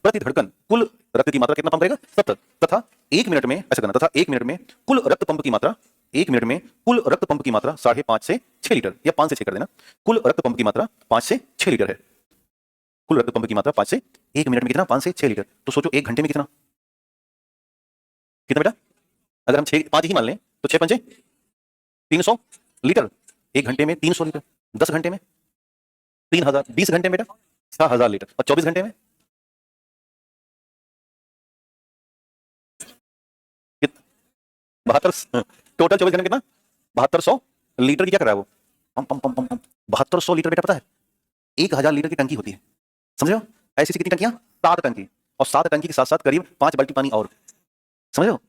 प्रति धड़कन कुल रक्त की मात्रा कितना पंप करेगा? 70। तथा 1 मिनट में ऐसा करना, तथा 1 मिनट में कुल रक्त पंप की मात्रा, 1 मिनट में कुल रक्त पंप की मात्रा 5.5 से 6 लीटर, या 5 से 6 कर देना। कुल रक्त पंप की मात्रा 5 से 6 लीटर है। कुल रक्त पंप की मात्रा 5 से, 1 मिनट में कितना? 5 से 6 लीटर। तो सोचो 1 घंटे में कितना, कितना बेटा? अगर हम 5 ही मान लें तो 6 पंचे 300 लीटर, 1 घंटे में 300 लीटर, 10 घंटे में 3000, 20 घंटे में बेटा 6000 लीटर, और 24 घंटे में 72, टोटल 24 घंटे में कितना 7200 लीटर की क्या कर रहा है वो, पम पम पम पम पम 7200 लीटर बेटा पता है 1000 लीटर की टंकी होती है, समझ रहे हो? ऐसी कितनी टंकियां, 7 टंकी, और 7 टंकी के साथ साथ करीब 5 बाल्टी पानी और, समझ रहे हो?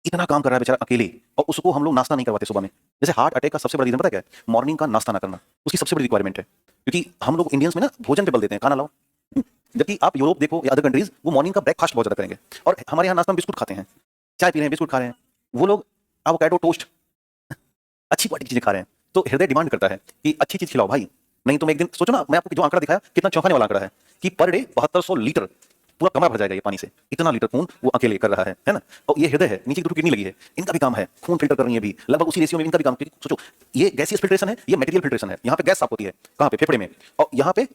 इतना काम कर रहा है बेचारा अकेले, और उसको हम लोग नाश्ता नहीं करवाते सुबह में। जैसे हार्ट अटैक का सबसे बड़ा रीजन पता है क्या है? मॉर्निंग का नाश्ता ना करना, उसकी सबसे बड़ी रिक्वायरमेंट है। क्योंकि हम लोग इंडियंस में ना भोजन पे बल देते हैं, खाना लाओ, जबकि आप यूरोप देखो या अदर कंट्रीज, वो मॉर्निंग का ब्रेकफास्ट बहुत ज्यादा करेंगे, और हमारे यहाँ नाश्ता में बिस्कुट खाते हैं, चाय पी रहे हैं, बिस्कुट खा रहे हैं, वो लोग एवोकाडो टोस्ट अच्छी क्वालिटी की चीजें खा रहे हैं। तो हृदय डिमांड करता है कि अच्छी चीज खिलाओ भाई, नहीं तो मैं एक दिन सोचो ना, मैं आपको जो आंकड़ा दिखाया कितना चौंकाने वाला आंकड़ा है कि पर डे 7200 लीटर, पूरा कमरा भर जाएगा ये पानी से, इतना लीटर खून वो अकेले कर रहा है ना? और ये हृदय है, नीचे की किडनी लगी है, इनका भी काम है खून फिल्टर कर रही है भी, लगभग उसी रेशियो में इनका भी काम। सोचो ये गैसियस फिल्ट्रेशन है, ये मटेरियल फिल्ट्रेशन है। यहाँ पे गैस साफ होती है कहाँ पे, फेफड़े में, और यहाँ पे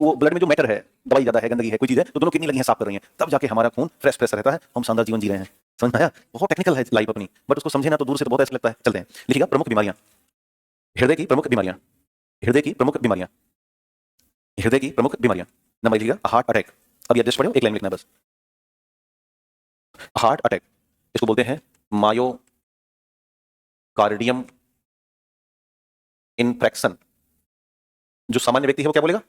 वो ब्लड में जो मैटर है, दवाई ज्यादा है, गंदगी है, कोई चीज है, तो दोनों किडनी लगी है, साफ कर रही है, तब जाके हमारा खून फ्रेश फ्रेश रहता है, हम शानदार जीवन जी रहे हैं। समझ में आया? बहुत टेक्निकल है लाइफ अपनी, बट उसको समझे ना तो दूर से तो बहुत ऐसा लगता है। चलते हैं, लिखिएगा प्रमुख बीमारियां, हृदय की प्रमुख बीमारियां, हृदय की प्रमुख बीमारियां, हृदय की प्रमुख बीमारियां। नंबर लिखिएगा हार्ट अटैक। अब ये एडजस्ट पढ़ो, एक लाइन लिखना है बस। हार्ट अटैक इसको बोलते हैं मायोकार्डियम इन्फ्रैक्शन। जो सामान्य व्यक्ति है वो क्या बोलेगा?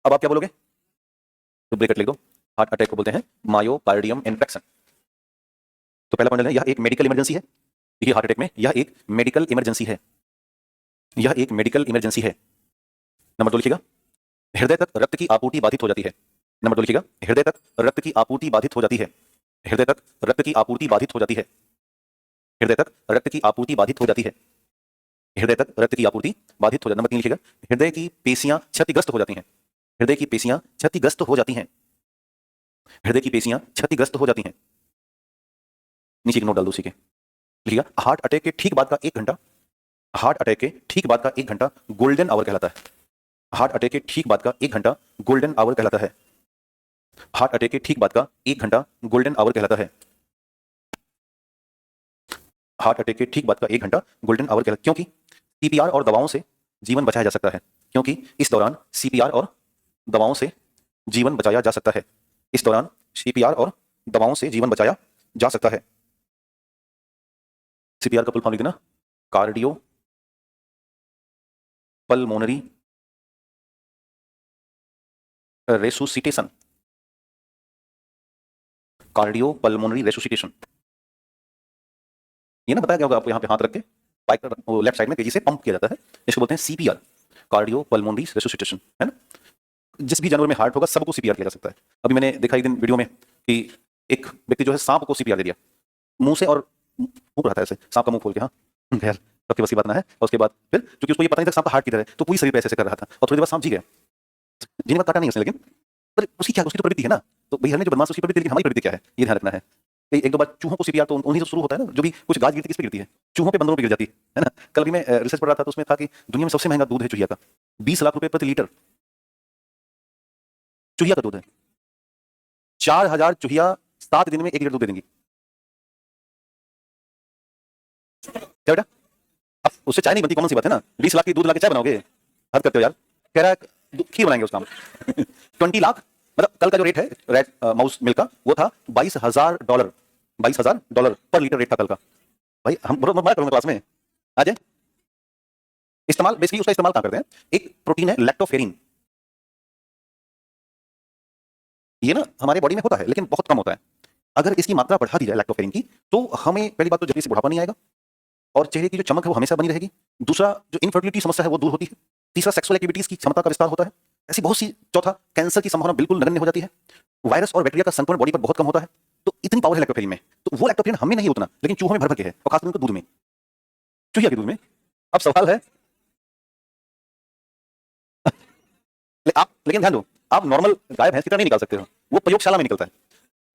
अब आप क्या बोलोगे? तो ब्रैकेट लिख दो। हार्ट अटैक को बोलते हैं मायोकार्डियम इन्फ्रैक्शन। तो पहला पॉइंट है, यह एक मेडिकल इमरजेंसी है। देखिए हार्ट अटैक में यह एक मेडिकल इमरजेंसी है, यह एक मेडिकल इमरजेंसी है। नंबर 2 लिखिएगा, हृदय तक रक्त की आपूर्ति बाधित हो जाती है। नंबर 2 लिखिएगा, हृदय तक रक्त की आपूर्ति बाधित हो जाती है, हृदय तक रक्त की आपूर्ति बाधित हो जाती है, हृदय तक रक्त की आपूर्ति बाधित हो जाती है, हृदय तक रक्त की आपूर्ति बाधित हो जाती है। नंबर 3 लिखिएगा, हृदय की पेशियां क्षतिग्रस्त हो जाती हैं, हृदय की पेशियां क्षतिग्रस्त हो जाती हैं, हृदय की पेशियां क्षतिग्रस्त हो जाती हैं। नीचे एक नोट डाल दो उसी के, लिखिएगा हार्ट अटैक के ठीक बाद का 1 घंटा, हार्ट अटैक के ठीक बाद का 1 घंटा गोल्डन आवर कहलाता है। हार्ट अटैक के ठीक बाद का 1 घंटा गोल्डन आवर कहलाता है। हार्ट अटैक के ठीक बाद का 1 घंटा गोल्डन आवर कहलाता है। हार्ट अटैक के ठीक बाद का 1 घंटा गोल्डन आवर कहलाता है, क्योंकि सीपीआर और दवाओं से जीवन बचाया जा सकता है, क्योंकि इस दौरान सीपीआर और दवाओं से जीवन बचाया जा सकता है, इस दौरान सीपीआर और दवाओं से जीवन बचाया जा सकता है। सीपीआर का फुल फॉर्म लिख देना, कार्डियो पल्मोनरी रेसुसिटेशन, कार्डियो पल्मोनरी रेसुसिटेशन। ये ना बताया क्या होगा आपको, यहाँ पे हाथ रख के बाइक लेफ्ट साइड में तेजी से पंप किया जाता है, इसको बोलते हैं सीपीआर, कार्डियो पल्मोनरी रेसुसिटेशन, है ना? जिस भी जानवर में हार्ट होगा सबको सीपीआर किया जा सकता है। अभी मैंने देखा एक दिन वीडियो में कि एक व्यक्ति जो है सांप को सीपीआर दे दिया मुंह से, और मुंह रहा था ऐसे, सांप का मुंह खोल के, हाँ खैर सबके बस की बात ना है। और उसके बाद फिर क्योंकि उसको ये पता नहीं था सांप का हार्ट किधर है, तो पूरी शरीर पे ऐसे कर रहा था, और थोड़ी देर बाद सांप जी गया, जीने बाद काटा नहीं उसने, लेकिन पर उसकी क्या, उसकी तो प्रवृत्ति है ना। तो भैया ने जो बदमाश उसकी प्रवृत्ति, लेकिन हमारी प्रवृत्ति क्या है ये ध्यान रखना है। एक दो बार चूहों को सीपीआर तो उन्हीं से शुरू होता है ना, जो भी कुछ गाज गिरती किस पे गिरती है, चूहों पे, बंदरों पे गिर जाती है ना। कल भी मैं रिसर्च पढ़ रहा था तो उसमें था कि दुनिया में सबसे महंगा दूध है चूहिया का, 20 लाख रुपए प्रति लीटर चूहिया का दूध है। 4000 चूहिया 7 दिन में 1 लीटर दूध दे देंगी। क्या बेटा? अब उससे चाय नहीं बनती, कॉमन सी बात है ना, 20 लाख की दूध लाके चाय बनाओगे, हद करते हो यार। कह रहा है खीर बनाएंगे उसका हम 20 लाख, मतलब कल का जो रेट है रेड माउस मिल्क का वो था $22,000, $22,000 पर लीटर रेट था कल का। भाई हम मैं करूंगा क्लास में आ जाए। इस्तेमाल बेसिकली उसका इस्तेमाल कहां करते हैं, एक प्रोटीन है लैक्टोफेरिन, ये ना हमारे बॉडी में होता है लेकिन बहुत कम होता है। अगर इसकी मात्रा बढ़ा दी जाए लैक्टोफेरिन की, तो हमें पहली बात तो जल्दी से बुढ़ापा नहीं आएगा, और चेहरे की जो चमक है वो हमेशा बनी रहेगी। दूसरा, जो इनफर्टिलिटी समस्या है वो दूर होती है। तीसरा, सेक्सुअल एक्टिविटीज की क्षमता का विस्तार होता है। ऐसी बहुत सी। चौथा, कैंसर की संभावना बिल्कुल नगण्य हो जाती है। वायरस और बैक्टीरिया का संक्रमण बॉडी पर बहुत कम होता है। तो इतनी पावर है लैक्टोफेरिन में। तो वो लैक्टोफेरिन हमें नहीं उतना, लेकिन चूहों में भर भर के है, और खासकर उनके दूध में, चूहिया के दूध में। अब सवाल है आप, लेकिन ध्यान दो, आप नॉर्मल गाय भैंस की तरह नहीं निकाल सकते हो, वो प्रयोगशाला में निकलता है।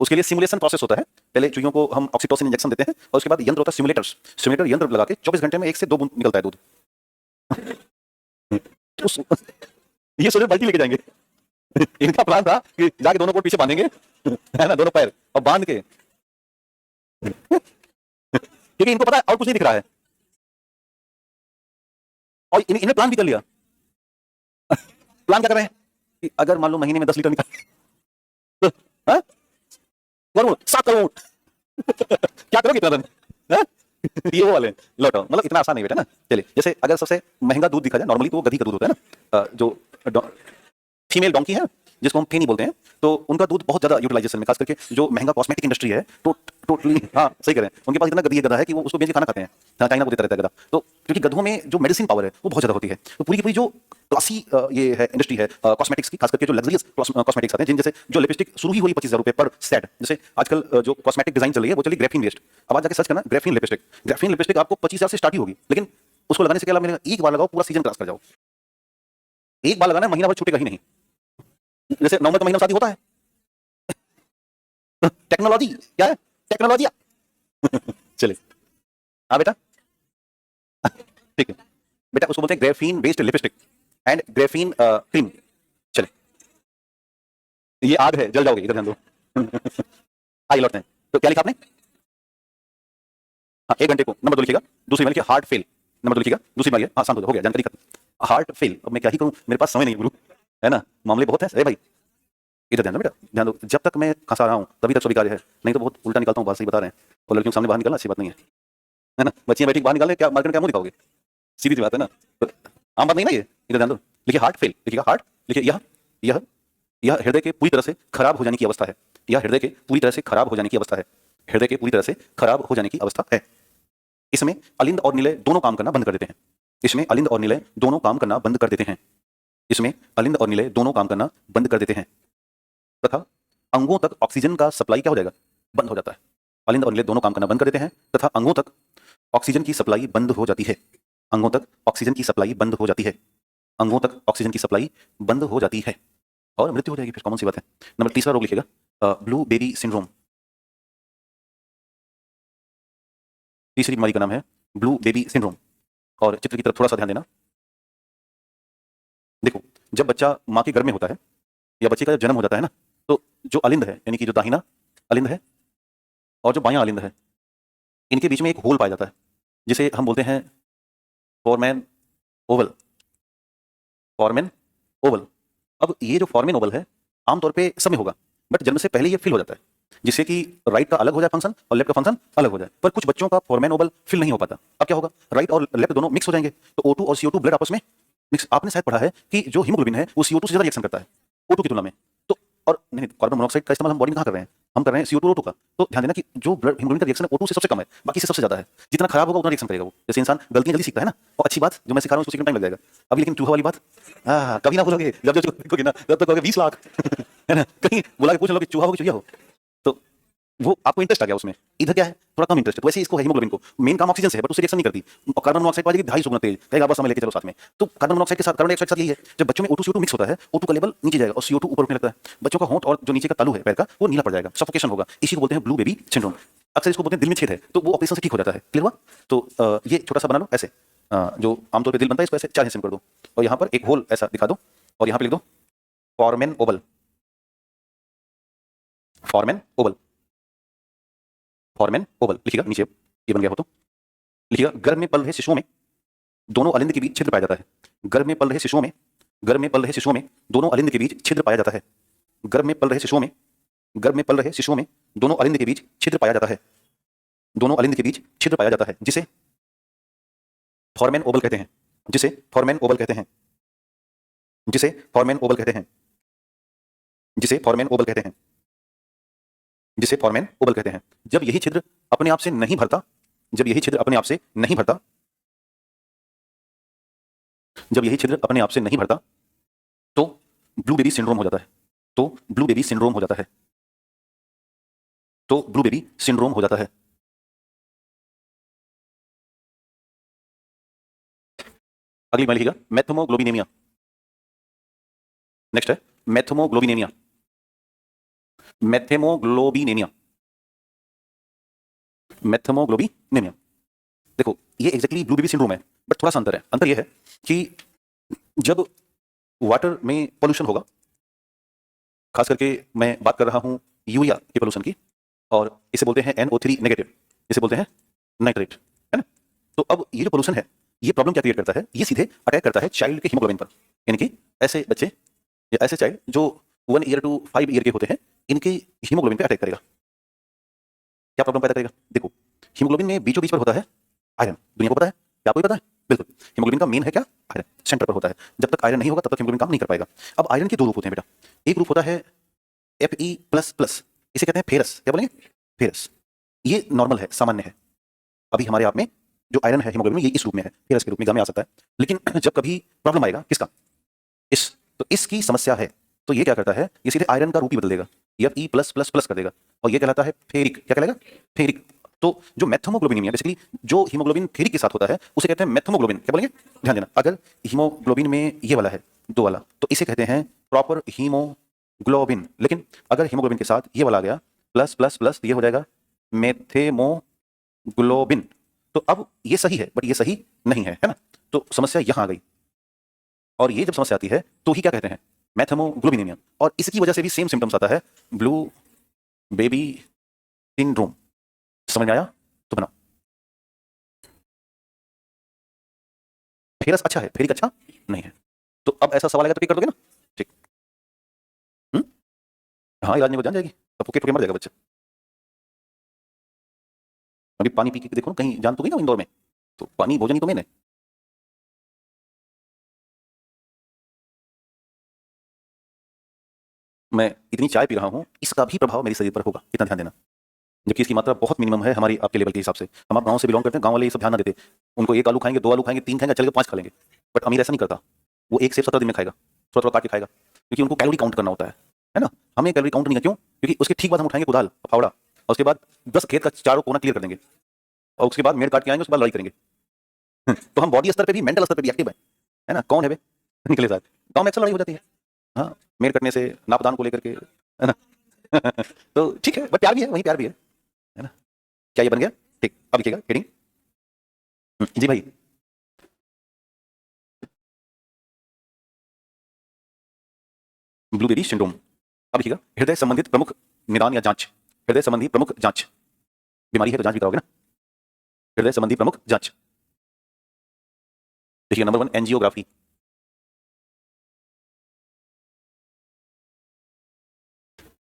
उसके लिए सिमुलेशन प्रोसेस होता है। पहले चूहियों को हम ऑक्सीटोसिन इंजेक्शन देते हैं, और उसके बाद यंत्र होता है सिमुलेटर्स, सिमुलेटर यंत्र लगा के 24 घंटे में 1 से 2 बूंद निकलता है दूध। ये सोचे बाल्टी लेके जाएंगे। इनका प्लान था कि जाके दोनों को पीछे बांधेंगे, है ना, दोनों पैर, और बांध के क्योंकि इनको पता है और कुछ नहीं दिख रहा है, और इन्हें प्लान भी कर लिया। प्लान क्या कर रहे हैं कि अगर मान लो महीने में 10 लीटर निकाल तो, हाँ? 7 करोड़ क्या करोगे इतना धन? हाँ? ये वो वाले लौटाओ, मतलब इतना आसान नहीं बेटा ना। चलिए, जैसे अगर सबसे महंगा दूध दिखा जाए, नॉर्मली तो वो गधी का दूध होता है ना, जो फीमेल डोंकी है जिसको हम फेनी बोलते हैं, तो उनका दूध बहुत ज्यादा यूटिलाइजेशन में, खास करके जो महंगा कॉस्मेटिक इंडस्ट्री है, तो टोटली हाँ सही कह रहे हैं, उनके पास इतना गधा है कि वो उसको बेच के खाना खाते हैं। हाँ, चाइना को देता रहता है गधा, तो क्योंकि गधों में जो मेडिसिन पावर है वो बहुत ज्यादा होती है। तो पूरी की पूरी जो क्लासी ये है इंडस्ट्री है कॉस्मेटिक्स की, खास करके जो लग्जरियस कॉस्मेटिक्स आते हैं, जिन जैसे जो लिपस्टिक शुरू ही हो रही 25,000 रुपए पर सेट, जैसे आजकल जो कॉस्मेटिक डिजाइन चल रही है वो चली ग्रेफीन बेस्ड। अब आज जाके सर्च करना ग्रेफीन लिपस्टिक, ग्रेफीन लिपस्टिक आपको 25,000 से स्टार्ट ही होगी, लेकिन उसको लगाने से क्या मिलेगा, एक बार लगाओ पूरा सीजन क्रॉस कर जाओ, एक बार लगाना महीना भर छूटेगा ही नहीं, जैसे नवंबर का महीना शादी होता है। टेक्नोलॉजी क्या है, टेक्नोलॉजी। चलिए हाँ बेटा, ठीक है बेटा, उसको बोलते हैं graphene based lipstick and graphene cream. चलिए, ये आग है, जल जाओगे, इधर ध्यान दो। आइए लौटते हैं, तो क्या लिखा आपने? हाँ, 1 घंटे को नंबर 2 लिखिएगा, दूसरी बार लिखिए हार्ट फेल, नंबर 2 लिखिएगा, दूसरी बार हाँ शांत हो गया, जानकारी खत्म। हार्ट फेल, अब मैं क्या ही करूं, मेरे पास समय नहीं है गुरु, है ना, मामले बहुत है। अरे भाई इधर ध्यान दो बेटा, ध्यान दो, जब तक मैं खसा रहा हूं तभी तक स्वीकार्य है, नहीं तो बहुत उल्टा निकलता हूं, बात सही बता रहे हैं, और लड़कियों के सामने बाहर निकलना अच्छी बात नहीं है ना। बच्चियां बैठी बाहर निकालने क्या, मार्केट में क्या मुंह दिखाओगे, सीधी सी बात है ना, तो आम बात नहीं ना ये। इधर ध्यान दो, लिखिए हार्ट फेल, लिखिएगा हार्ट, लिखिए यह हृदय के पूरी तरह से खराब हो जाने की अवस्था है, यह हृदय के पूरी तरह से खराब हो जाने की अवस्था है, हृदय के पूरी तरह से खराब हो जाने की अवस्था है। इसमें अलिंद और निलय दोनों काम करना बंद कर देते हैं, इसमें अलिंद और निलय दोनों काम करना बंद कर देते हैं, इसमें अलिंद और निलय दोनों काम करना बंद कर देते हैं, तथा अंगों तक ऑक्सीजन का सप्लाई क्या हो जाएगा, बंद हो जाता है। अलिंद और निलय दोनों काम करना बंद कर देते हैं तथा अंगों तक ऑक्सीजन की सप्लाई बंद हो जाती है, अंगों तक ऑक्सीजन की सप्लाई बंद हो जाती है, अंगों तक ऑक्सीजन की सप्लाई बंद हो जाती है, और मृत्यु हो जाएगी, फिर कॉमन सी बात है। नंबर 3 रोग लिखिएगा, ब्लू बेबी सिंड्रोम। तीसरी बीमारी का नाम है ब्लू बेबी सिंड्रोम, और चित्र की तरफ थोड़ा सा ध्यान देना। देखो, जब बच्चा माँ के गर्भ में होता है या बच्चे का जब जन्म हो जाता है ना, तो जो अलिंद है, यानी कि जो दाहिना अलिंद है और जो बायां अलिंद है, इनके बीच में एक होल पाया जाता है जिसे हम बोलते हैं फोरमेन ओवल, फॉर्मेन ओवल। अब ये जो फॉर्मेन ओवल है आमतौर पे सब में होगा, बट जन्म से पहले ये फिल हो जाता है, जिससे कि राइट का अलग हो जाए फंक्शन और लेफ्ट का फंक्शन अलग हो जाए। पर कुछ बच्चों का फॉर्मेन ओवल फिल नहीं हो पाता, अब क्या होगा, राइट और लेफ्ट दोनों मिक्स हो जाएंगे, तो O2 और CO2 ब्लड आपस में मिक्स। आपने शायद पढ़ा है कि जो हीमोग्लोबिन है वो CO2 से ज्यादा रिएक्शन करता है O2 की तुलना में, तो और नहीं, कार्बन मोनोऑक्साइड का इस्तेमाल हम बॉडी में कहाँ कर रहे हैं, हम कर रहे हैं CO2 O2 का। तो ध्यान देना कि जो ब्लड हीमोग्लोबिन का रिएक्शन है O2 से सबसे कम है, बाकी से सबसे ज्यादा है, जितना खराब होगा उतना रिएक्शन करेगा वो। जैसे इंसान गलतियां जल्दी सीखता है ना, और अच्छी बात जो मैं सिखा रहा हूँ उसको सीखने टाइम लग जाएगा अभी, लेकिन चूहा वाली बात कभी ना भूलोगे, जब जब देखोगे ना तब तक कहोगे 20 लाख है ना, कहीं बुला के पूछ लो कि चूहा हो कि चूहिया हो, तो वो आपको इंटरेस्ट आ गया उसमें। इधर क्या है, थोड़ा कम इंटरेस्ट है, तो वैसे इसको हीमोग्लोबिन को मेन काम ऑक्सीजन से है, बट उससे रिएक्शन नहीं करती, और कार्बन मोनोऑक्साइड पाएगी 250 गुना तेज, कहेगा बस समय लेके चलो साथ में। तो कार्बन मोनोऑक्साइड के साथ कार्बन डाइऑक्साइड के साथ यही है, जब बच्चों में O2 CO2 मिक्स होता है, O2 का लेवल नीचे जाएगा और CO2 ऊपर उठने लगता है, बच्चों का होंठ और जो नीचे का तालू है पैर का वो नीला पड़ जाएगा, सफोकेशन होगा, इसी को बोलते हैं ब्लू बेबी सिंड्रोम। अक्सर इसको बोलते हैं दिल में छेद है, तो वो ऑपरेशन से ठीक हो जाता है। क्लियर हुआ? तो ये छोटा सा बना लो ऐसे, जो आमतौर पर दिल बनता है इसको ऐसे 4 हिस्से में कर दो, और यहाँ पर एक होल ऐसा दिखा दो, और यहाँ पे लिख दो फॉर्मेन ओवल, फॉर्मेन ओवल, फॉर्मेन ओवल लिखिएगा नीचे, ये बन गया हो तो लिखिएगा। गर्भ में पल रहे शिशुओं में दोनों अलिंद के बीच छिद्र पाया जाता है, गर्भ में पल रहे शिशुओं में, गर्भ में पल रहे शिशुओं में दोनों अलिंद के बीच छिद्र पाया जाता है, गर्भ में पल रहे शिशुओं में, गर्भ में पल रहे शिशुओं में दोनों अलिंद के बीच छिद्र पाया जाता है, दोनों अलिंद के बीच छिद्र पाया जाता है, जिसे फॉर्मेन ओवल कहते हैं, जिसे फॉर्मेन ओवल कहते हैं, जिसे फॉर्मेन ओवल कहते हैं, जिसे फॉर्मेन ओवल कहते हैं, जिसे फॉर्मेन ओवल कहते हैं। जब यही छिद्र अपने आप से नहीं भरता, जब यही छिद्र अपने आप से नहीं भरता, जब यही छिद्र अपने आप से नहीं भरता, तो ब्लू बेबी सिंड्रोम हो जाता है, तो ब्लू बेबी सिंड्रोम हो जाता है, तो ब्लू बेबी सिंड्रोम हो जाता है। अगली बार लिखिएगा मेथमोग्लोबिनेमिया, नेक्स्ट है मेथमोग्लोबिनेमिया, मेथेमोग्लोबिनेमिया, मेथमोग्लोबिनेमिया। देखो ये एग्जैक्टली ब्लू बेबी सिंड्रोम है, बट थोड़ा सा अंतर है। अंतर ये है कि जब वाटर में पोल्यूशन होगा, खास करके मैं बात कर रहा हूं यूरिया के पोल्यूशन की, और इसे बोलते हैं NO3 नेगेटिव, इसे बोलते हैं नाइट्रेट, है ना। तो अब ये जो पोल्यूशन है ये प्रॉब्लम क्या क्रिएट करता है, ये सीधे अटैक करता है चाइल्ड के हीमोग्लोबिन पर। यानी कि ऐसे बच्चे या ऐसे चाइल्ड जो 1 ईयर टू 5 ईयर के होते हैं, इनके हीमोग्लोबिन पे अटैक करेगा। क्या प्रॉब्लम पैदा करेगा? देखो, हीमोग्लोबिन में बीचों बीच पर होता है आयरन। दुनिया को पता है? क्या आपको भी पता है? बिल्कुल। हीमोग्लोबिन का मेन है क्या? आयरन। सेंटर पर होता है। जब तक आयरन नहीं होगा तब तक हीमोग्लोबिन काम नहीं कर पाएगा। अब आयरन के दो रूप होते हैं बेटा। एक रूप होता है Fe++, इसे कहते हैं फेरस। क्या बोलेंगे? फेरस। ये नॉर्मल है, सामान्य है। अभी हमारे आप में जो आयरन है हीमोग्लोबिन में, ये इस रूप में है, फेरस के रूप में एग्जाम में आ सकता है। लेकिन जब कभी प्रॉब्लम आएगा किसका? इस, तो इसकी समस्या है, तो ये क्या करता है, ये सीधे आयरन का रूप ही बदल देगा, ये E+++ कर देगा और ये कहलाता है फेरिक। क्या कहलाएगा? फेरिक। तो जो मेथोमोग्लोबिन है, बेसिकली जो हीमोग्लोबिन फेरिक के साथ होता है उसे कहते हैं मेथोमोग्लोबिन। क्या बोलेंगे? ध्यान देना, अगर हीमोग्लोबिन में ये वाला है 2 वाला, तो इसे कहते हैं प्रॉपर हीमोग्लोबिन। लेकिन अगर हीमोग्लोबिन के साथ ये वाला आ गया प्लस, ये हो जाएगा मेथेमोग्लोबिन। तो अब ये सही है बट ये सही नहीं है, है ना। तो समस्या यहां आ गई, और ये जब समस्या आती है तो ही क्या कहते हैं? मेथेमोग्लोबिनेमिया। और इसकी वजह से भी सेम सिम्टम्स आता है, ब्लू बेबी सिंड्रोम। समझ में आया? तो बनाओ। फेरस अच्छा है, फेरिक अच्छा नहीं है। तो अब ऐसा सवाल आएगा तो टिक कर दोगे ना? ठीक। हाँ, इलाज नहीं को जान जाएगी, फुके फुके मर जाएगा बच्चा। अभी पानी पी के देखो ना, कहीं जान तो गई ना इंदौर में, तो पानी भोजन ही तो मेन है। मैं इतनी चाय पी रहा हूँ, इसका भी प्रभाव मेरे शरीर पर होगा, इतना ध्यान देना। जबकि इसकी मात्रा बहुत मिनिमम है हमारी आपके लेवल के हिसाब से। हम आप गांव से बिलोंग करते हैं, गांव वाले ये सब ध्यान ना देते। उनको 1 आलू खाएंगे, 2 आलू खाएंगे, 3 खाएंगे, चलेगा 5 खा लेंगे। बट अमीर ऐसा नहीं करता, वो 1 सेब 17 दिन में खाएगा, थोड़ा थोड़ा काट के खाएगा, क्योंकि उनको कैलोरी काउंट करना होता है ना। हमें कैलोरी काउंट नहीं है, क्यों? क्योंकि उसके ठीक बाद हम उठाएंगे कुदाल फावड़ा, और उसके बाद 10 खेत का चारों कोना क्लियर कर देंगे, और उसके बाद मेड़ काट के आएंगे, उसके बाद लड़ाई करेंगे। तो हम बॉडी स्तर पर भी, मेंटल स्तर पर भी एक्टिव है ना। कौन है बे निकले साथ गाँव में अक्सर लड़ाई हो जाती है, हाँ, मेड़ कटने से, नापदान को लेकर के, है ना। तो ठीक है, बट प्यार भी है, वहीं प्यार भी है ना। क्या ये बन गया? ठीक, अब लिखिएगा हेडिंग। जी भाई, ब्लूबेरी सिंड्रोम। अब लिखिएगा हृदय संबंधित प्रमुख निदान या जांच। हृदय संबंधी प्रमुख जांच, बीमारी है तो जांच भी कराओगे ना। हृदय संबंधी प्रमुख जांच देखिए, नंबर 1 एंजियोग्राफी।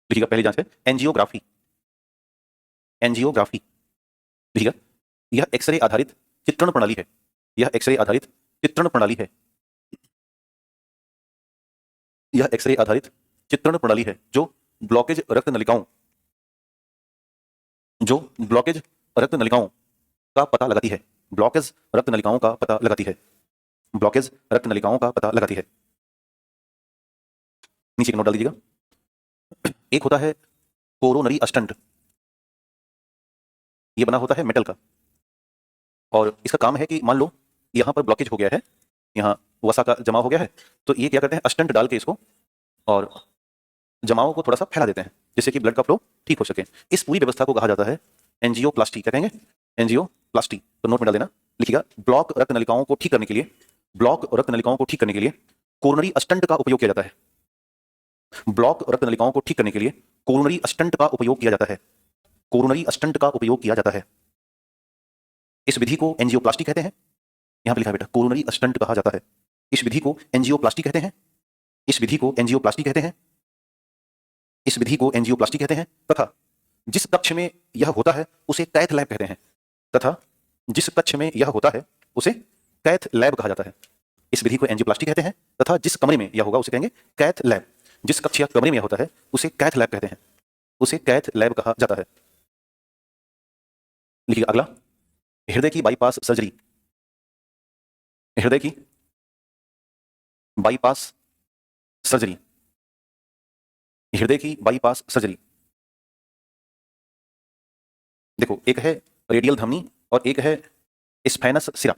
लिखिएगा पहली जांच है एंजियोग्राफी। एंजियोग्राफी लिखिएगा, यह एक्सरे आधारित चित्रण प्रणाली है। यह एक्सरे आधारित चित्रण प्रणाली है। यह एक्सरे आधारित चित्रण प्रणाली है जो ब्लॉकेज रक्त नलिकाओं जो ब्लॉकेज रक्त नलिकाओं का पता लगाती है। ब्लॉकेज रक्त नलिकाओं का पता लगाती है। ब्लॉकेज रक्त नलिकाओं का पता लगाती है। नीचे नोट डाल दीजिएगा। एक होता है कोरोनरी स्टंट, ये बना होता है मेटल का, और इसका काम है कि मान लो यहां पर ब्लॉकेज हो गया है, यहां वसा का जमाव हो गया है, तो ये क्या करते हैं, स्टंट डाल के इसको और जमाव को थोड़ा सा फैला देते हैं जिससे कि ब्लड का फ्लो ठीक हो सके। इस पूरी व्यवस्था को कहा जाता है एंजियोप्लास्टी। क्या कहेंगे? एंजियोप्लास्टी। तो नोट में डाल देना, लिखिएगा ब्लॉक रक्त नलिकाओं को ठीक करने के लिए, ब्लॉक रक्त नलिकाओं को ठीक करने के लिए कोरोनरी स्टंट का उपयोग किया जाता है। ब्लॉक रक्त नलिकाओं को ठीक करने के लिए कोरोनरी स्टंट का उपयोग किया जाता है। कोरोनरी स्टंट का उपयोग किया जाता है। इस विधि को एंजियोप्लास्टी कहते हैं। यहां पर लिखा है बेटा, कोरोनरी स्टंट कहा जाता है। इस विधि को एंजियोप्लास्टी कहते हैं। इस विधि को एंजियोप्लास्टी कहते हैं। इस विधि को एंजियोप्लास्टी कहते हैं। तथा जिस कक्ष में यह होता है उसे कैथ लैब कहते हैं। तथा जिस कक्ष में यह होता है उसे कैथ लैब कहा जाता है। इस विधि को एंजियोप्लास्टी कहते हैं तथा जिस कमरे में यह होगा उसे कहेंगे कैथ लैब। जिस कक्ष या कमरे में यह होता है उसे कैथ लैब कहते हैं। उसे कैथ लैब कहा जाता है। लिखिए अगला, हृदय की बाईपास सर्जरी। हृदय की बाईपास सर्जरी। हृदय की बाईपास सर्जरी। देखो, एक है रेडियल धमनी और एक है स्फेनस सिरा।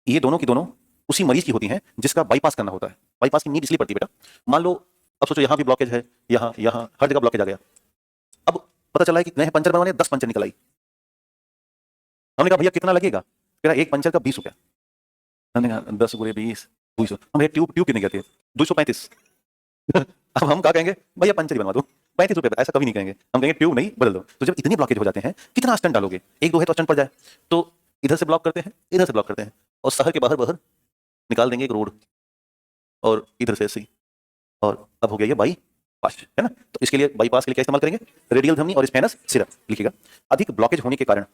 ये दोनों की दोनों उसी मरीज की होती हैं जिसका बाईपास करना होता है। बाईपास की नीड इसलिए पड़ती है बेटा, मान लो अब सोचो यहां भी ब्लॉकेज है, यहां यहां हर जगह ब्लॉकेज आ गया। अब पता चला है कि नए पंचर बनवाने 10 पंचर निकल आई। हमने कहा भैया कितना लगेगा? कह रहा एक पंचर का 20 रुपया। हमने कहा 10 गुणे 20 200। हम ट्यूब ट्यूब कितने कहते हैं? 235। अब हम क्या कहेंगे, भैया पंचर ही बनवा दो, ₹35 पे, ऐसा कभी नहीं कहेंगे। हम कहेंगे ट्यूब नहीं बदल दो। तो जब इतने ब्लॉकेज हो जाते हैं, कितना स्टंट डालोगे? 1-2 है तो स्टंट पड़ जाए, तो इधर से ब्लॉक करते हैं, इधर से ब्लॉक करते हैं और शहर के बाहर निकाल देंगे एक रोड और इधर से ऐसे ही, और अब हो गया ये बाईपास, है ना? तो इसके लिए बाईपास के लिए क्या इस्तेमाल करेंगे? रेडियल धमनी और स्पेनस सिरा लिखिएगा। अधिक ब्लॉकेज होने के कारण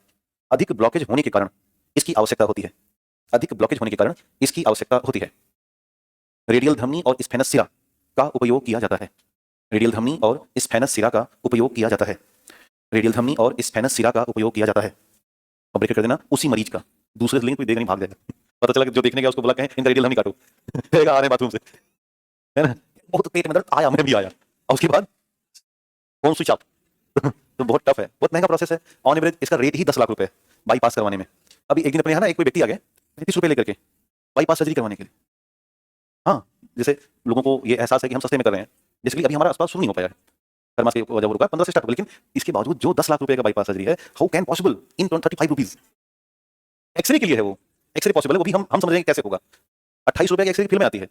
इसकी आवश्यकता होती है। अधिक ब्लॉकेज होने के कारण इसकी आवश्यकता होती है। रेडियल धमनी और स्पेनस सिरा का उपयोग किया जाता है। रेडियल धमनी और स्पेनस सिरा का उपयोग किया जाता है। रेडियल धमनी और स्पेनस सिरा का उपयोग किया जाता है। और ब्रेक कर देना उसी मरीज का, दूसरे से लेंगे कोई देगा नहीं, भाग जाएगा। पता चला कि जो देखने गया उसको बोला कहें इनका रेडियल धमनी काटो, कहेगा आ रहे बाथरूम से, है ना? बहुत पेट में दर्द आया, मैं भी आया, और उसके बाद फोन स्विच ऑफ। तो बहुत टफ है, बहुत महंगा प्रोसेस है। ऑन एवरेज इसका रेट ही 10 लाख रुपए है बाईपास करवाने में। अभी एक दिन अपने यहाँ ना एक कोई व्यक्ति आ गया ₹35 लेकर के बाईपास सर्जरी करवाने के लिए। हाँ, जैसे लोगों को ये एहसास है कि हम सस्ते में कर रहे हैं, जिसके लिए अभी हमारा आसपास शुरू नहीं हो पाया है। थर्मास की वजह रुका 15 से स्टार्ट, लेकिन इसके बावजूद जो 10 लाख रुपए का बाईपास सर्जरी है, how can possible in ₹35? X-ray के लिए है वो, एक्सरे पॉसिबल है, वो भी हम समझ रहे हैं कैसे होगा। ₹28 की एक्सरे फिल्म में आती है,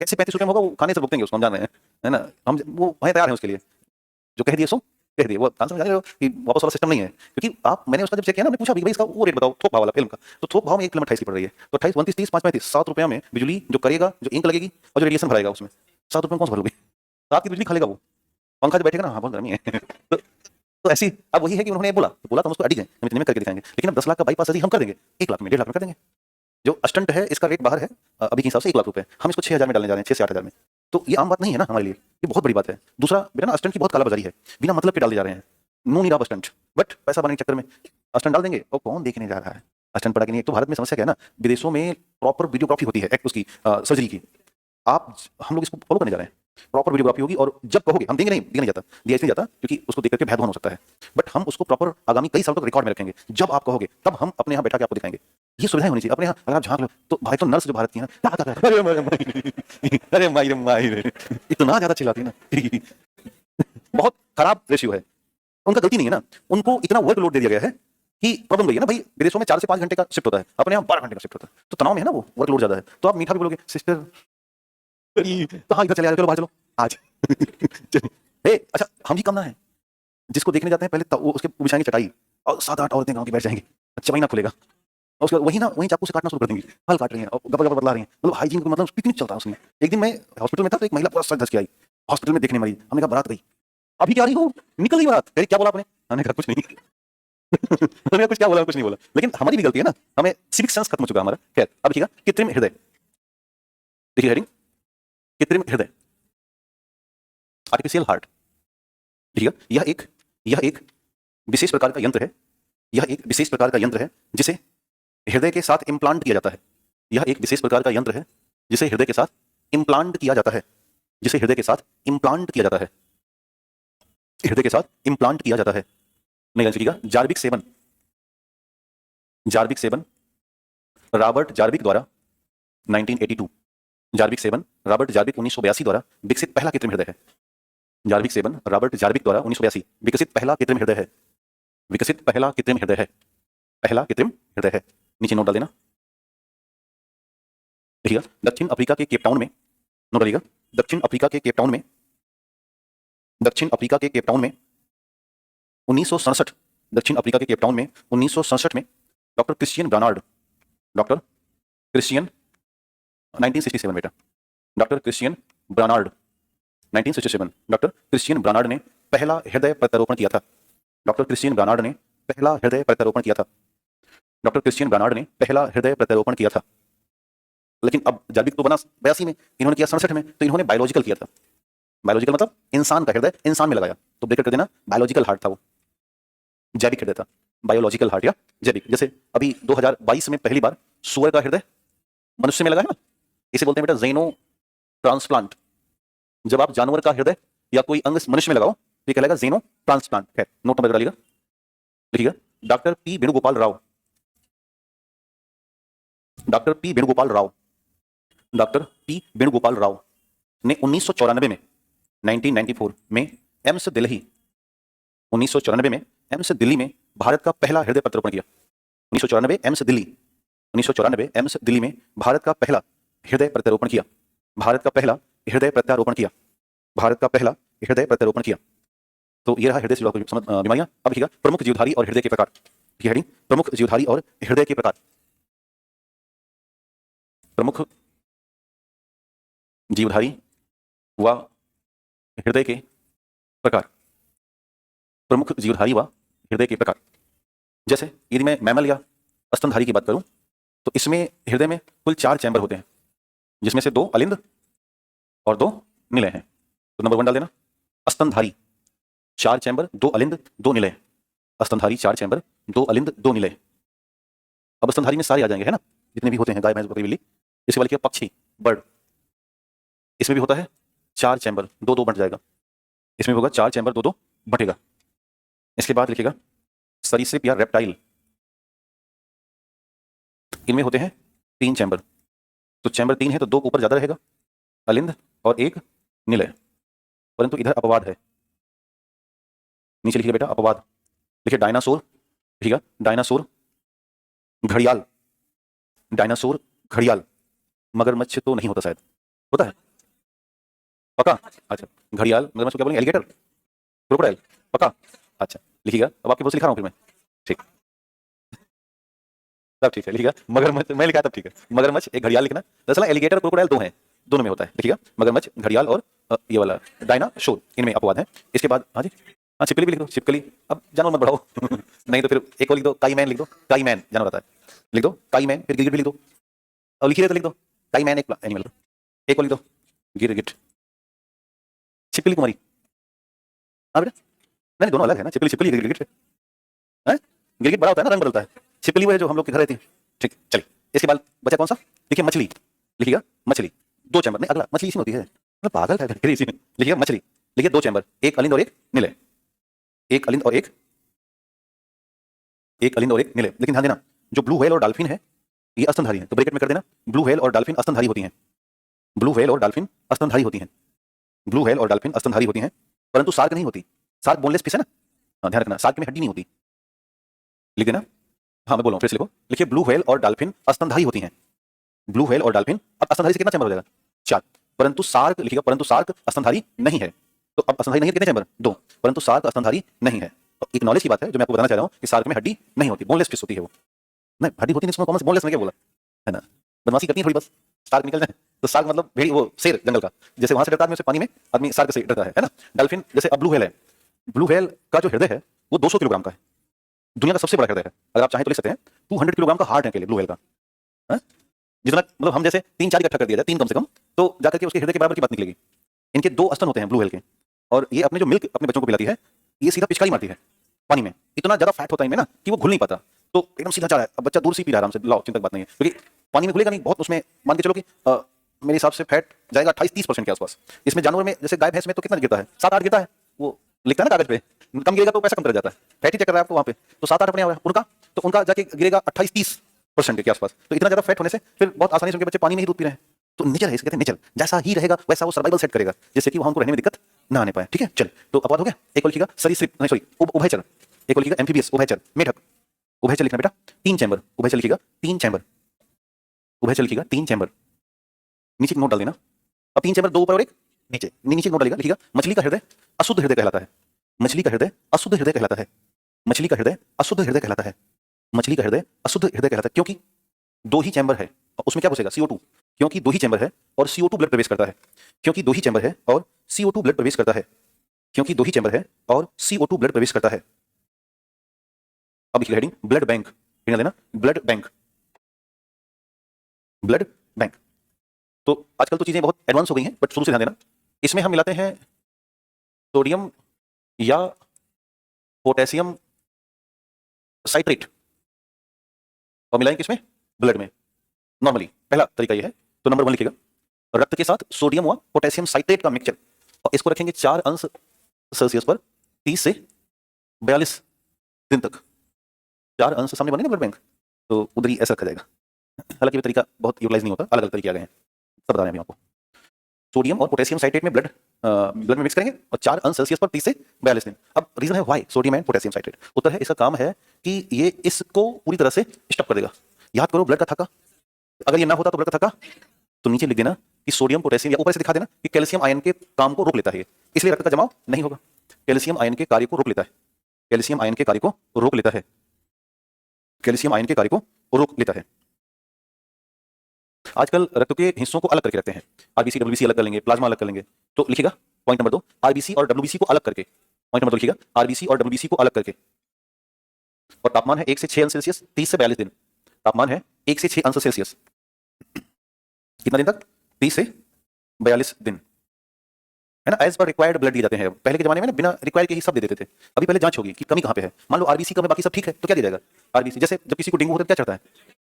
कैसे ₹35 में होगा? वो खाने से भुगतेंगे उसको, हम जान रहे हैं, है ना? हम वो वहीं तैयार हैं उसके लिए, जो कह दिए सो कह दिए। वो समझ आ रहे हो कि वापस वाला सिस्टम नहीं है, क्योंकि आप मैंने उसका जब चेक किया ना, मैंने पूछा भाई इसका वो रेट बताओ थोक भाव वाला फिल्म का, तो थोक भाव में एक फिल्म 28 की पड़ रही है। तो 28, 29, 30, 5, 35, ₹7 में बिजली जो करेगा, जो इंक लगेगी और जो रेडिएशन भराएगा, उसमें ₹7 में कौन सा भरोगे? रात की बिजली खा लेगा वो, पंखा जो बैठेगा ना, हाँ बहुत गर्मी है। तो ऐसी अब वही है कि उन्होंने बोला तो हम उसको अड़ी हैं, हम इतने में करके दिखाएंगे, लेकिन अब 10 लाख का बाईपास सर्जरी हम कर देंगे 1 लाख में, 1.5 लाख में कर देंगे। जो स्टंट है इसका रेट बाहर है अभी के हिसाब से 1 लाख रुपए, हम इसको 6,000 में डालने जा रहे हैं, 6 से 8,000 में। तो ये आम बात नहीं है ना हमारे लिए, ये बहुत बड़ी बात है। दूसरा बेटा ना, स्टंट की बहुत कालाबाजारी है, बिना मतलब के डाले जा रहे हैं, no need of stent, but पैसा बनाने के चक्कर में स्टंट डाल देंगे और कौन देखने जा रहा है? स्टंट पड़ा कि नहीं। एक तो भारत में समस्या क्या है ना, विदेशों में प्रॉपर वीडियोग्राफी होती है एक उसकी सर्जरी की। हम लोग इसको फॉलो करने जा रहे हैं, प्रॉपर वीडियोग्राफी होगी, और जब कहोगे हम देंगे नहीं, दिया नहीं जाता, दिया इसलिए जाता क्योंकि उसको देख करके भयभ्रम हो सकता है, बट हम उसको प्रॉपर आगामी कई साल तक रिकॉर्ड में रखेंगे। जब आप कहोगे तब हम अपने यहाँ बैठा के आपको दिखाएंगे। ये सुविधाएं होनी चाहिए अपने यहाँ। अगर आप झांक लो तो भाई, तो नर्स जो भारत की है ना, अरे माई रे, इतना ज्यादा चिल्लाती है ना। बहुत खराब रेशियो है, उनका गलती नहीं है ना, उनको इतना वर्कलोड दे दिया गया है कि प्रॉब्लम गई है ना भाई। विदेशों में 4 से 5 घंटे का शिफ्ट होता है, अपने यहाँ 12 घंटे का शिफ्ट होता है, तो तनाव में है ना, वो वर्कलोड ज्यादा है। तो आप मीठा भी बोलोगे सिस्टर, तो हाँ इधर चले आ जाओ, चलो बाहर चलो आज। चलिए अच्छा, हम ही कम ना है, जिसको देखने जाते हैं पहले वो उसके बिछाएंगे चटाई और 7-8 औरतें गांव की बैठ जाएंगी, अच्छा महीना खुलेगा, और उसके बाद वहीं चाकू से काटना शुरू कर देंगी, फल काट रही हैं और गबर बदला रही हैं, मतलब हाइजीन का मतलब पिकनिक चलता है उसमें। एक दिन मैं हॉस्पिटल में था तो एक महिला पूरा सज धज के आई हॉस्पिटल में देखने मरीज, हमने कहा बारात गई, अभी क्या रही हो, निकल गई बारात। क्या बोला आपने? हमने कहा कुछ नहीं। हमने कुछ क्या बोला, कुछ नहीं बोला, लेकिन हमारी भी गलती है ना, हमें सिविक सेंस खत्म हो चुका हमारा। खैर अब देखिएगा, कृत्रिम हृदय, देखिए हेडिंग कृत्रिम हृदय, आर्टिफिशियल हार्ट। देखिएगा, यह एक विशेष प्रकार का यंत्र है, यह एक विशेष प्रकार का यंत्र है जिसे हृदय के साथ इम्प्लांट किया जाता है। यह एक विशेष प्रकार का यंत्र है जिसे हृदय के साथ इम्प्लांट किया जाता है, जिसे हृदय के साथ इम्प्लांट किया जाता है, हृदय के साथ इम्प्लांट किया जाता है। नहीं लिखिएगा, जार्विक सेवन रॉबर्ट जार्विक द्वारा 1982, जार्विक सेवन रॉबर्ट जार्विक 1982 द्वारा विकसित पहला कृत्रिम हृदय है। जार्विक सेवन रॉबर्ट जार्विक द्वारा 1982 विकसित पहला कृत्रिम हृदय है, विकसित पहला कृत्रिम हृदय है, पहला कृत्रिम हृदय है। नीचे नोट डाल देना। देखिएगा, दक्षिण अफ्रीका के केप टाउन में, नोट डालिएगा, दक्षिण अफ्रीका के केप टाउन में 1967, दक्षिण अफ्रीका के केप टाउन में 1967 में डॉक्टर क्रिश्चियन ब्रानार्ड, डॉक्टर क्रिश्चियन 1967 बेटा, डॉक्टर क्रिश्चियन ब्रानार्ड 1967, डॉक्टर क्रिश्चियन ब्रानार्ड ने पहला हृदय प्रत्यारोपण किया था। डॉक्टर क्रिश्चियन ब्रानार्ड ने पहला हृदय प्रत्यारोपण किया था। डॉक्टर क्रिश्चियन ब्रानार्ड ने पहला हृदय प्रत्यारोपण किया था। लेकिन अब जार्विक तो बना 82 में, इन्होंने किया 67 में, तो इन्होंने बायोलॉजिकल किया था। बायोलॉजिकल मतलब इंसान का हृदय इंसान में लगाया, तो ब्रेक कर देना, बायोलॉजिकल हार्ट था वो, जैविक हृदय था, बायोलॉजिकल हार्ट या जैविक। जैसे अभी 2022 में पहली बार सुअर का हृदय मनुष्य में लगा है ना, इसे बोलते हैं बेटा ज़ेनो ट्रांसप्लांट। जब आप जानवर का हृदय या कोई अंग मनुष्य में लगाओ तो ये कहलाएगा ज़ेनो ट्रांसप्लांट। खैर नोट नंबर डालिएगा, लिखिएगा, doctor P Venugopal Rao, doctor P Venugopal Rao, doctor P Venugopal Rao ने 1994 में 1994 में एम्स दिल्ली, 1994 में एम्स दिल्ली में भारत का पहला हृदय प्रत्यारोपण किया। 1994 एम्स दिल्ली, 1994 एम्स दिल्ली में भारत का पहला हृदय प्रत्यारोपण किया, भारत का पहला हृदय प्रत्यारोपण किया, भारत का पहला हृदय प्रत्यारोपण किया। तो ये रहा हृदय से जुड़ा कुछ बीमारियां। अब लिखिएगा प्रमुख जीवधारी और हृदय के प्रकार। ठीक है हेडिंग, प्रमुख जीवधारी और हृदय के प्रकार। प्रमुख जीवधारी व हृदय के प्रकार। प्रमुख जीवधारी व हृदय के प्रकार। जैसे यदि मैं मैमल या स्तनधारी की बात करूं तो इसमें हृदय में कुल 4 चैम्बर होते हैं, जिसमें से 2 अलिंद और 2 निलय हैं। तो नंबर 1 डाल देना। स्तनधारी 4 चैम्बर, 2 अलिंद 2 निलय। स्तनधारी 4 चैम्बर, 2 अलिंद 2 निलय। अब स्तनधारी में सारे आ जाएंगे, है ना, जितने भी होते हैं, गाय भैंस बकरी बिल्ली। इसके वाले क्या, पक्षी बर्ड, इसमें भी होता है 4 चैम्बर, 2-2 बंट जाएगा। इसमें भी होगा 4 चैम्बर, 2-2 बटेगा। इसके बाद लिखिएगा सरीसृप या रेप्टाइल, इनमें होते हैं 3 चैम्बर। तो चैम्बर 3 है तो 2 ऊपर ज्यादा रहेगा, अलिंद और 1 निलय। परंतु इधर अपवाद है, नीचे लिखिए बेटा अपवाद। लिखिए डायनासोर, लिखिएगा डायनासोर, घड़ियाल, डायनासोर घड़ियाल। मगरमच्छ तो नहीं होता, शायद होता है, पक्का? अच्छा, घड़ियाल, मगरमच्छ क्या बोलेंगे, एलिगेटर, क्रोकोडाइल, पक्का? अच्छा लिखिएगा। अब आपके बहुत लिखा रहा हूं फिर मैं, ठीक, तब ठीक है। लिखिएगा मगरमच्छ, मैं लिखा तब ठीक है। मगरमच्छ एक, घड़ियाल लिखना। दरअसल एलिगेटर क्रोकोडाइल 2 हैं, दोनों में होता है। लिखिएगा मगरमच्छ, घड़ियाल और ये वाला डायनासोर, इनमें अपवाद है। इसके बाद हाँ जी, हाँ छिपकली भी लिख दो, छिपकली। अब जानवर मत बढ़ाओ नहीं तो फिर एक और लिख दो, काईमैन लिख दो, काईमैन जानवर आता है, लिख दो काईमैन। फिर गिरगिट भी लिख दो, और लिखिए तो लिख दो काईमैन एक एनिमल, एक और लिख दो गिरगिट। छिपकली कुमारी, हाँ बेटा, नहीं दोनों अलग है ना, छिपकली छिपकली, गिरगिट है। गिरगिट बड़ा होता है ना, रंग बदलता है। छिपकली वो है जो हम लोग के घर रहती है। ठीक, चलिए इसके बाद बचा कौन सा, लिखिए मछली। लिखिएगा मछली, 2 चैम्बर। नहीं अगला, मछली इसी में होती है, मैं पागल था इसी में। लिखिएगा मछली, लिखिए 2 चैम्बर, 1 अलिंद और 1 निलय। 1 अलिंद और 1 अलिंद और 1 निलय। लेकिन ध्यान देना, जो ब्लू व्हेल और डॉल्फिन है ये स्तनधारी है, तो ब्रैकेट में कर देना ब्लू व्हेल और डॉल्फिन स्तनधारी होती हैं। ब्लू व्हेल और डॉल्फिन स्तनधारी होती हैं। ब्लू व्हेल और डॉल्फिन स्तनधारी होती हैं, परंतु शार्क नहीं होती। शार्क बोनलेस फिश है ना, हाँ, ध्यान रखना, शार्क में हड्डी नहीं होती। लिख देना, हाँ मैं बोल रहा हूँ, फिर से लिखो। लिखिए ब्लू व्हेल और डॉल्फिन स्तनधारी होती हैं। ब्लू व्हेल और डॉल्फिन, अब स्तनधारी से कितना चैम्बर हो जाएगा, 4। परंतु शार्क, लिखिएगा परंतु शार्क स्तनधारी नहीं है। तो अब स्तनधारी नहीं है, कितने चैम्बर, 2। परंतु शार्क स्तनधारी नहीं है। तो एक नॉलेज की बात है जो मैं आपको बताना चाह रहा हूँ कि शार्क में हड्डी नहीं होती, बोनलेस फिश होती है वो। नहीं हड्डी होती नहीं, कॉमन बोनलेस में क्या बोला है ना, बदमाशी करती है थोड़ी बस, शार्क निकल जाए तो। शार्क मतलब भेड़ी, वो शेर जंगल का, जैसे वहां से डरता आदमी वैसे पानी में आदमी शार्क से डरता है ना। डॉल्फिन जैसे, अब ब्लू व्हेल है, ब्लू व्हेल का जो हृदय है वो 200 किलोग्राम का है, दुनिया का सबसे बड़ा हृदय है। अगर आप चाहें तो लिख सकते हैं 200 किलोग्राम का हार्ट है अकेले ब्लू व्हेल का। जितना मतलब हम जैसे 3-4 इकट्ठा कर दिया जाए, 3 कम से कम, तो जाकर के उसके हृदय के बराबर की बात निकलेगी। इनके 2 स्तन होते हैं ब्लू व्हेल के, और ये अपने जो मिल्क अपने बच्चों को पिलाती है, ये सीधा पिचकारी मारती है पानी में। इतना ज्यादा फैट होता है इनमें ना कि वो घुल नहीं पाता, तो एकदम सीधा जा रहा है। अब बच्चा दूर से पी रहा है आराम से, लाओ चिंता की बात नहीं है, क्योंकि पानी में घुलेगा नहीं बहुत। उसमें मान के चलो कि मेरे हिसाब से फैट जाएगा 28-30% के आसपास। इसमें जानवर में जैसे गाय भैंस में तो कितना गिरता है, 7-8 गिरता है, वो लिखता है ना कागज पे, कम गिरेगा तो पैसा कम कर जाता है, फैट ही चेक कर रहा है आपको वहां पे। तो 7-8 अपने उनका, तो उनका जाके गिरेगा 28-30% के आसपास। तो इतना ज्यादा फैट होने से फिर बहुत आसानी से उनके बच्चे पानी में ही दूध पी रहे हैं। तो नेचर है, इसे कहते हैं नेचर, जैसा ही रहेगा वैसा वो सर्वाइवल सेट करेगा, जिससे कि वहां उनको रहने में दिक्कत ना आने पाए। ठीक है, चलिए तो अपवाद हो गया। एक और लिखिएगा सरीसृप, नहीं सॉरी उभयचर। एक और लिखिएगा एम्फीबियस, उभयचर, मेढक। उभयचर लिखना बेटा 3 चैम्बर, उभयचर लिखिएगा 3 चैम्बर, उभयचर लिखिएगा 3 चैम्बर। नीचे नोट डाल देना। अब 3 चैम्बर, 2 ऊपर और 1 नीचे, नीचे नोट डालेगा। लिखिएगा मछली का हृदय अशुद्ध हृदय कहलाता है। मछली का हृदय अशुद्ध हृदय कहलाता है। मछली का हृदय अशुद्ध हृदय कहलाता है। मछली का हृदय अशुद्ध हृदय कहलाता है, क्योंकि 2 ही चैम्बर है और उसमें क्या घुसेगा, CO2। क्योंकि 2 ही चैम्बर है और CO2 ब्लड प्रवेश करता है। क्योंकि 2 ही चैम्बर है और CO2 ब्लड प्रवेश करता है। क्योंकि 2 ही चैम्बर है और CO2 ब्लड प्रवेश करता है। अब लिखिए हेडिंग ब्लड बैंक, लेना ब्लड बैंक, ब्लड बैंक। तो आजकल तो चीजें बहुत एडवांस हो गई हैं, बट शुरू से ध्यान देना, इसमें हम मिलाते हैं सोडियम या पोटेशियम साइट्रेट, और मिलाएंगे किसमें, ब्लड में। नॉर्मली पहला तरीका ये है। तो नंबर 1 लिखिएगा, रक्त के साथ सोडियम व पोटेशियम साइट्रेट का मिक्सचर, और इसको रखेंगे 4 अंश सेल्सियस पर 30 से 42 दिन तक। 4 अंश सामने बने ना ब्लड बैंक, तो उधर ही ऐसा रखा जाएगा। हालांकि ये तरीका बहुत यूटिलाइज नहीं होता, अलग अलग तरीके आ गए हैं, सब बता रहे हैं अभी आपको। सोडियम और पोटेशियम साइट्रेट में ब्लड में मिक्स करेंगे और 4 अंश सेल्सियस पर 30 से 42 दिन। अब रीजन है why sodium and potassium citrate, उत्तर है इसका काम है कि ये इसको पूरी तरह से स्टॉप कर देगा। याद करो ब्लड का थक्का, अगर ये ना होता तो ब्लड का थक्का, तो नीचे लिख देना कि सोडियम पोटेशियम, या ऊपर से दिखा देना कि कैल्शियम आयन के काम को रोक लेता है ये, इसलिए रक्त का जमाव नहीं होगा। कैल्शियम आयन के कार्य को रोक लेता है, कैल्शियम आयन के कार्य को रोक लेता है, कैल्शियम आयन के कार्य को रोक लेता है। आजकल रक्त के हिस्सों को अलग करके रखते हैं, आरबीसी डब्ल्यूबीसी अलग कर लेंगे, प्लाज्मा अलग कर लेंगे। तो लिखिएगा पॉइंट नंबर 2, आरबीसी और डब्ल्यूबीसी को अलग करके, पॉइंट नंबर 2 लिखिएगा, आरबीसी और डब्ल्यूबीसी को अलग करके। और तापमान है 1 से 6 अंश सेल्सियस, 30 से 42 दिन। तापमान है 1 से 6 अंश सेल्सियस, कितना दिन तक? 30 से 42 दिन, है ना। एज पर रिक्वायर्ड ब्लड दिए जाते हैं। पहले के जमाने में ना बिना रिक्वायर के ही सब दे देते थे। अभी पहले जांच होगी कि कमी कहाँ पे है। मान लो आरबीसी कम है, बाकी सब ठीक है, तो क्या दिया जाएगा? आरबीसी। जैसे जब किसी को डेंगू होता है क्या चढ़ता है?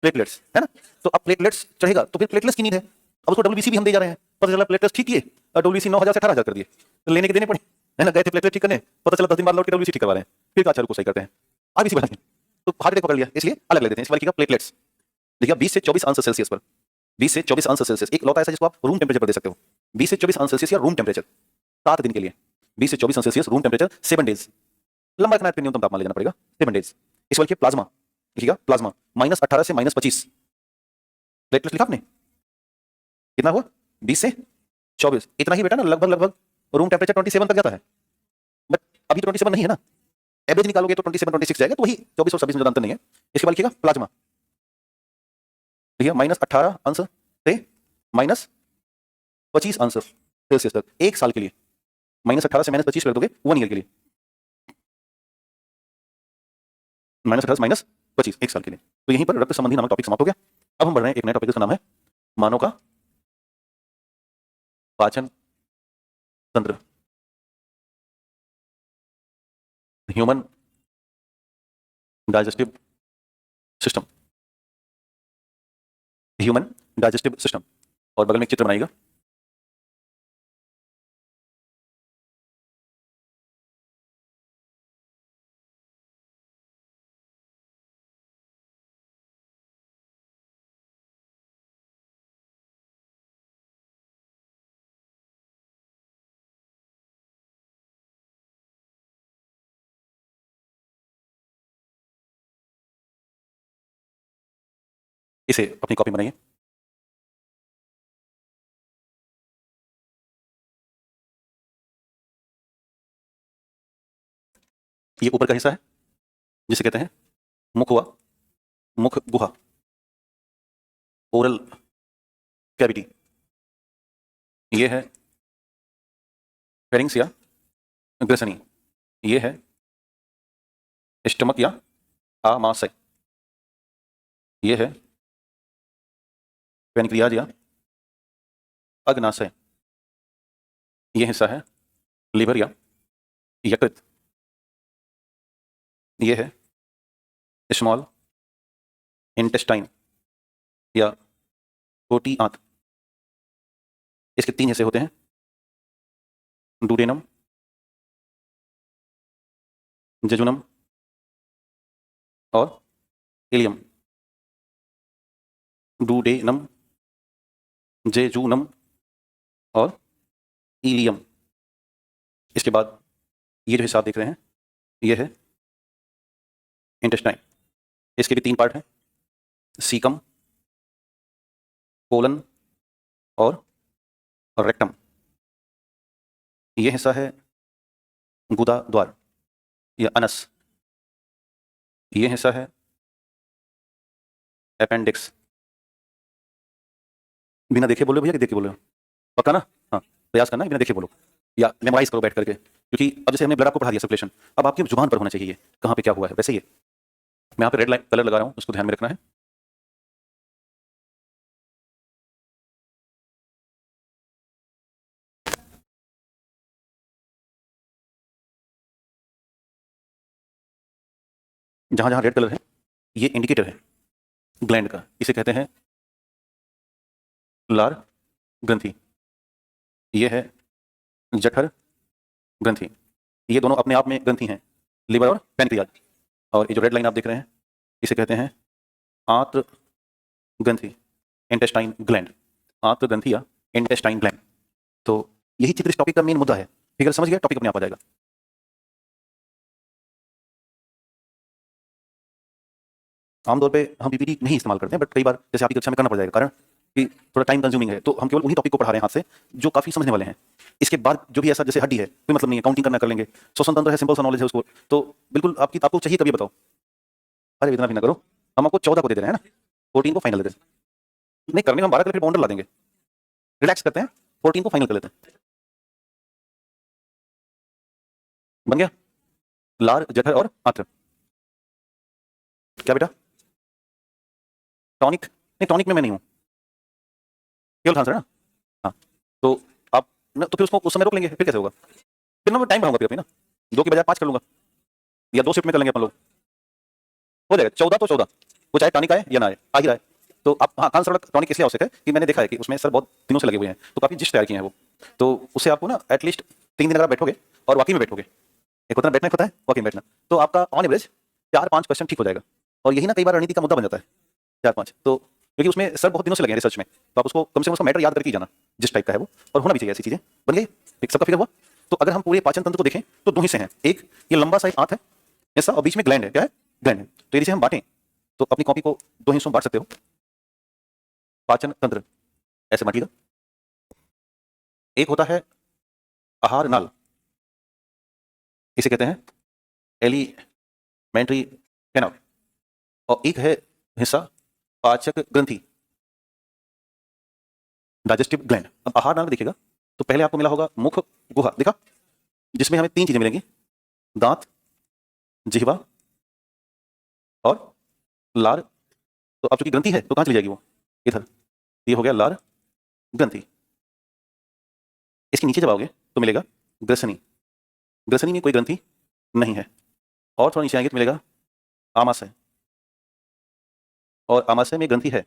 प्लेटलेट्स, है ना। तो अब प्लेटलेट्स चढ़ेगा तो फिर प्लेटलेट्स की नीड है, अब उसको डब्ल्यूबीसी भी हम दे जा रहे हैं। पता चला प्लेटलेट्स ठीक किए, डब्ल्यूबीसी 9000 से 18000 कर दिए, तो लेने के देने पड़े, है ना। गए थे प्लेटलेट ठीक करने, पता चला 10 दिन बाद लौट के डब्ल्यूबीसी ठीक करवा रहे हैं, फिर अच्छा रुको सही करते हैं, आरबीसी बढ़ा दिए, तो हार्ट अटैक पकड़ लिया, इसलिए अलग ले देते हैं। इस बार लिखिएगा प्लेटलेट्स, लिखिएगा 20 से 24 अंश सेल्सियस पर, 20 से 24 अंश सेल्सियस। एक लौटा ऐसा जिसको आप रूम टेम्परेचर पर दे सकते हो, 20 से 24 अंश सेल्सियस या रूम टेम्परेचर 7 दिन के लिए, 20 से 24 अंश सेल्सियस रूम टेम्परेचर 7 डेज। लंबा रखना है, न्यूनतम तापमान ले जाना पड़ेगा 7 डेज। इस वाले प्लाज्मा लिखिएगा, प्लाज्मा -18 से -25। प्लेटलेट लिखा आपने, कितना हुआ? 20 से 24, इतना ही बेटा ना, लगभग लगभग रूम टेम्परेचर 27 तक जाता है, बट अभी तो 27 नहीं है ना, एवरेज निकालोगे तो 27 26 जाएगा, तो वही 24 और 26 में ज्यादा अंतर नहीं है। इसके बाद लिखिएगा प्लाज्मा, लिखिएगा -18 अंश से -25 अंश सेल्सियस तक, एक साल के लिए। -18 से -25 कर दोगे 1 ईयर के लिए, -18 से -25 एक साल के लिए। तो यहीं पर रक्त संबंधी नामक टॉपिक समाप्त हो गया। अब हम बढ़ रहे हैं एक नए टॉपिक, जिसका नाम है मानव का पाचन तंत्र, human digestive system, human digestive system. और बगल में एक चित्र बनाइएगा, इसे अपनी कॉपी बनाइए। ये ऊपर का हिस्सा है जिसे कहते हैं मुख हुआ, मुख गुहा, ओरल कैविटी। ये है फेरिंग्स या ग्रसनी, ये है स्टमक या आमाशय, ये है पेनक्रियाज या अग्नाशय, ये हिस्सा है लिवर या यकृत, ये है स्मॉल इंटेस्टाइन या छोटी आंत। इसके 3 हिस्से होते हैं, डूडेनम, जेजुनम और इलियम। डूडेनम, जेजुनम और इलियम। इसके बाद ये जो हिस्सा आप देख रहे हैं, ये है इंटेस्टाइन। इसके भी 3 पार्ट हैं, सीकम, कोलन और रेक्टम। ये हिस्सा है गुदा द्वार या अनस, ये हिस्सा है अपेंडिक्स। बिना देखे बोलो भैया कि देखे बोलो? पक्का ना? हाँ, प्रयास करना है, बिना देखे बोलो या मेमोराइज करो बैठ करके, क्योंकि अब जैसे हमने ब्लड आपको पढ़ा दिया सर्कुलेशन, अब आपकी जुबान पर होना चाहिए कहाँ पे क्या हुआ है। वैसे ही है, मैं यहाँ पे रेड लाइन कलर लगा रहा हूँ, उसको ध्यान में रखना है। जहां जहां रेड कलर है ये इंडिकेटर है ग्लैंड का, इसे कहते हैं लार ग्रंथि, ये है जठर ग्रंथि। ये दोनों अपने आप में ग्रंथि हैं, लिवर और पैनक्रियाज। और ये जो रेड लाइन आप देख रहे हैं इसे कहते हैं आंत्र ग्रंथि, इंटेस्टाइन ग्लैंड, आंत्र ग्रंथि या इंटेस्टाइन ग्लैंड। तो यही चित्र इस टॉपिक का मेन मुद्दा है। फिगर समझ गया, टॉपिक अपने आप आ जाएगा। आमतौर पे हम पीपीटी नहीं इस्तेमाल करते हैं, बट कई बार जैसे आपकी कक्षा में करना पड़ जाएगा, कारण कि थोड़ा टाइम कंज्यूमिंग है, तो हम केवल उन्हीं टॉपिक को पढ़ा रहे हैं हाथ से जो काफी समझने वाले हैं। इसके बाद जो भी ऐसा जैसे हड्डी है, कोई मतलब नहीं है, काउंटिंग करना कर लेंगे, श्वसन तंत्र है, सिंपल सा नॉलेज है उसको, तो बिल्कुल आपको चाहिए कभी बताओ। अरे इतना भी ना करो, हम आपको 14 को दे रहे हैं ना, 14 को फाइनल दे रहे हैं। नहीं करने में हम 12 करके बाउंडर ला देंगे, रिलैक्स करते हैं, 14 को फाइनल कर लेते हैं। बन गया लार, जठर और आंत्र। क्या बेटा? टॉनिक? नहीं, टॉनिक में मैं नहीं हूं, केवल आंसर है ना। हाँ, तो आप ना, तो फिर उसको उस समय रोक लेंगे, फिर कैसे होगा? फिर ना मैं टाइम बढ़ाऊंगा फिर अपनी ना, 2 के बजाय 5 कर लूंगा, या 2 शिफ्ट में कर लेंगे अपन लोग, हो जाएगा 14 तो 14, वो चाहे टॉनिक आए या ना आए, आ ही रहा है। तो आप, हाँ, कांस टॉनिक इसलिए आवश्यक है कि मैंने देखा है कि उसमें सर बहुत दिनों से लगे हुए हैं, तो काफी जिस्ट तैयार किए हैं वो, तो उससे आपको ना एटलीस्ट 3 दिन अगर आप बैठोगे और वाकई में बैठोगे, एक होता है बैठना, एक होता है वाकई में बैठना, तो आपका ऑन एवरेज 4-5 क्वेश्चन ठीक हो जाएगा। और यही ना कई बार रणनीति का मुद्दा बन जाता है, 4-5, तो क्योंकि उसमें सर बहुत दिनों से लगे हैं रिसर्च में, तो आप उसको कम से कम उसका मैटर याद करके ही जाना, जिस टाइप का है वो, और होना भी चाहिए ऐसी चीजें। बन गई, एक सबका फिगर हुआ। तो अगर हम पूरे पाचन तंत्र को देखें तो 2 हिस्से हैं, एक ये लंबा सा एक आंत है ऐसा, और बीच में ग्लैंड है, क्या है? ग्लैंड है। तो यदि हम बांटें तो अपनी कॉपी को 2 हिस्सों में बांट सकते हो, पाचन तंत्र ऐसे बांटिएगा। एक होता है आहार नाल, इसे कहते हैं एलिमेंट्री कैनाल, और एक है हिस्सा पाचक ग्रंथि, डाइजेस्टिव ग्लैंड। अब आहार नाल में देखिएगा तो पहले आपको मिला होगा मुख गुहा, देखा, जिसमें हमें 3 चीजें मिलेंगी, दांत, जिह्वा और लार। तो अब चूंकि ग्रंथि है तो कहां चली जाएगी वो? इधर, ये हो गया लार ग्रंथि। इसके नीचे जब आओगे तो मिलेगा ग्रसनी, ग्रसनी में कोई ग्रंथि नहीं है। और थोड़ा नीचे आएंगे तो मिलेगा आमाशय, और आमाशय में ग्रंथि है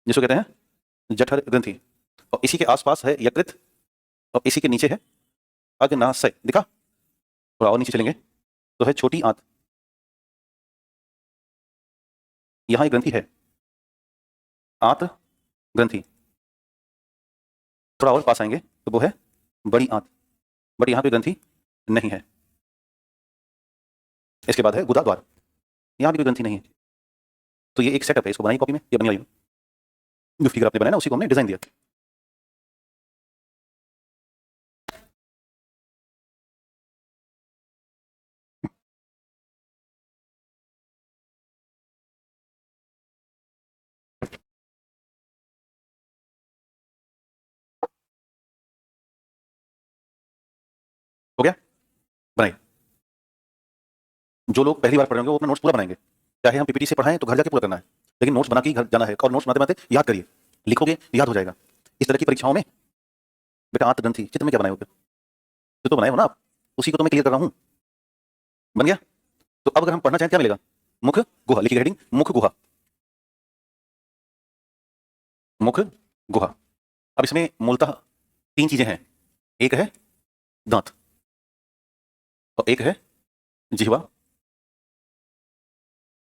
जिसको कहते हैं जठर ग्रंथि, और इसी के आसपास है यकृत, और इसी के नीचे है अग्नाशय। दिखा? थोड़ा और नीचे चलेंगे तो है छोटी आंत, यहां एक ग्रंथि है, आंत ग्रंथि। थोड़ा और पास आएंगे तो वो है बड़ी आंत, बट यहां कोई ग्रंथि नहीं है। इसके बाद है गुदा द्वार, यहां भी कोई ग्रंथि नहीं है। तो ये एक सेटअप है, इसको बनाई कॉपी में, ये बनी हुई जो फिगर आपने बनाया ना, उसी को हमने डिजाइन दिया। हो गया? बनाइए। जो लोग पहली बार पढ़ रहे होंगे वो अपना नोट्स पूरा बनाएंगे, चाहे हम पीपीटी से पढ़ाएं तो घर जाके पूरा करना है, लेकिन नोट्स बना के ही घर जाना है, और नोट्स बनाते बनाते याद करिए, लिखोगे याद हो जाएगा। इस तरह की परीक्षाओं में बेटा आंत ग्रंथि चित्र में क्या बनाए हो? तो बनाए हो ना आप, उसी को तो मैं क्लियर कर रहा हूं। बन गया? तो अब अगर हम पढ़ना चाहें क्या मिलेगा? मुख गुहा, लिखिए हेडिंग मुख गुहा, मुख गुहा। अब इसमें मूलतः 3 चीजें हैं, एक है दांत, और एक है जिह्वा,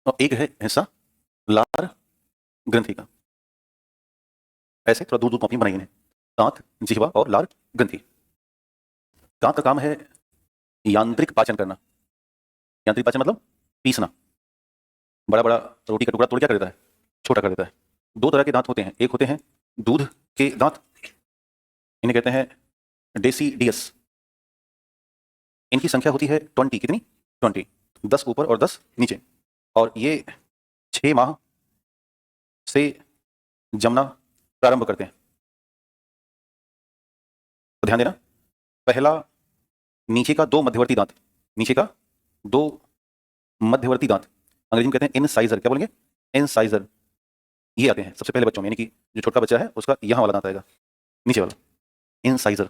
और एक है हिस्सा लार ग्रंथि का। ऐसे थोड़ा दूर दूर कॉपी बनाई इन्हें, दांत, जिह्वा और लार ग्रंथि। दांत का काम है यांत्रिक पाचन करना, यांत्रिक पाचन मतलब पीसना। बड़ा बड़ा रोटी का टुकड़ा तोड़ क्या कर देता है? छोटा कर देता है। 2 तरह के दांत होते हैं, एक होते हैं दूध के दांत, इन्हें कहते हैं डेसीडियस। इनकी संख्या होती है 20, कितनी? 20, 10 ऊपर और 10 नीचे, और ये 6 माह से जमना प्रारंभ करते हैं। तो ध्यान देना, पहला नीचे का 2 मध्यवर्ती दांत, नीचे का 2 मध्यवर्ती दांत, अंग्रेजी में कहते हैं इनसाइजर। क्या बोलेंगे? इनसाइजर। ये आते हैं सबसे पहले बच्चों में, यानी कि जो छोटा बच्चा है उसका यहां वाला दांत आएगा, नीचे वाला, इनसाइजर।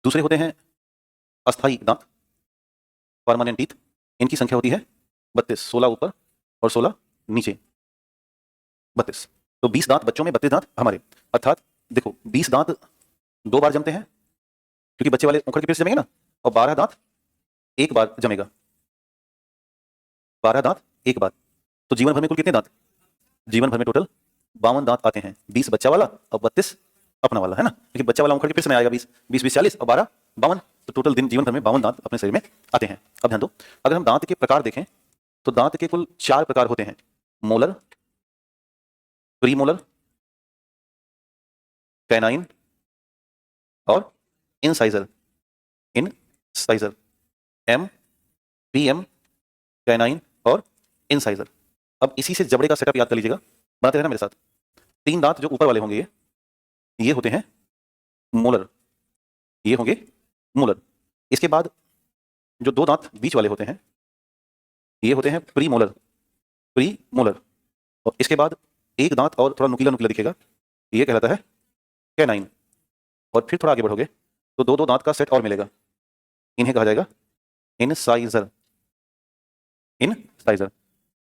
दूसरे होते हैं अस्थाई दांत, परमानेंट टीथ। इनकी संख्या होती है 32, 16 ऊपर और 16 नीचे, 32। तो 20 दांत बच्चों में, 32 दांत हमारे, अर्थात देखो 20 दांत 2 बार जमते हैं क्योंकि बच्चे वाले उखड़ के फिर से जमेंगे ना, और 12 दांत एक बार जमेगा, 12 दांत एक बार। तो जीवन भर में कुल कितने दांत? जीवन भर में टोटल 52 दांत आते हैं, 20 बच्चा वाला और 32 अपना वाला, है ना, क्योंकि बच्चा वाला उखड़ के फिर से आएगा 20, 20 20 40 और 12 52, तो टोटल दिन जीवन भर में 52 दांत अपने शरीर में आते हैं। अब ध्यान दो, अगर हम दांत के प्रकार देखें तो दांत के कुल 4 प्रकार होते हैं, मोलर, प्रीमोलर, कैनाइन और incisor. Incisor, M, P M, canine और इंसाइजर। अब इसी से जबड़े का सेटअप याद कर लीजिएगा, बनाते रहना मेरे साथ। 3 दांत जो ऊपर वाले होंगे ये होते हैं मोलर, ये होंगे मोलर। इसके बाद जो 2 दांत बीच वाले होते हैं ये होते हैं प्रीमोलर, प्रीमोलर। और इसके बाद एक दांत और थोड़ा नुकीला नुकीला दिखेगा, ये कहलाता है कैनाइन। और फिर थोड़ा आगे बढ़ोगे तो 2 दांत का सेट और मिलेगा, इन्हें कहा जाएगा इनसाइजर, इनसाइजर।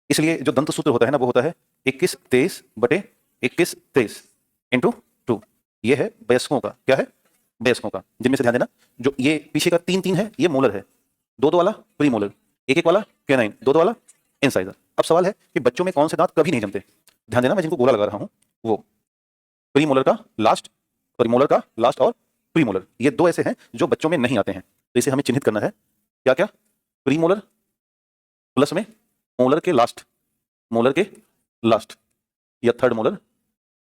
इसलिए जो दंत सूत्र होता है ना वो होता है 21-23/21-23 इंटू 2। ये है वयस्कों का, क्या है, वयस्कों का। जिनमें से ध्यान देना, जो ये पीछे का 3-3 है ये मोलर है, 2-2 वाला प्रीमोलर, 1-1 वाला कैनाइन, 2-2 वाला इंसाइजर। अब सवाल है कि बच्चों में कौन से दांत कभी नहीं जमते। ध्यान देना, मैं जिनको गोला लगा रहा हूं वो प्रीमोलर का लास्ट, सॉरी मोलर का लास्ट और प्रीमोलर, ये 2 ऐसे हैं जो बच्चों में नहीं आते हैं। तो इसे हमें चिन्हित करना है, क्या क्या, प्रीमोलर प्लस में मोलर के लास्ट, मोलर के लास्ट या थर्ड मोलर,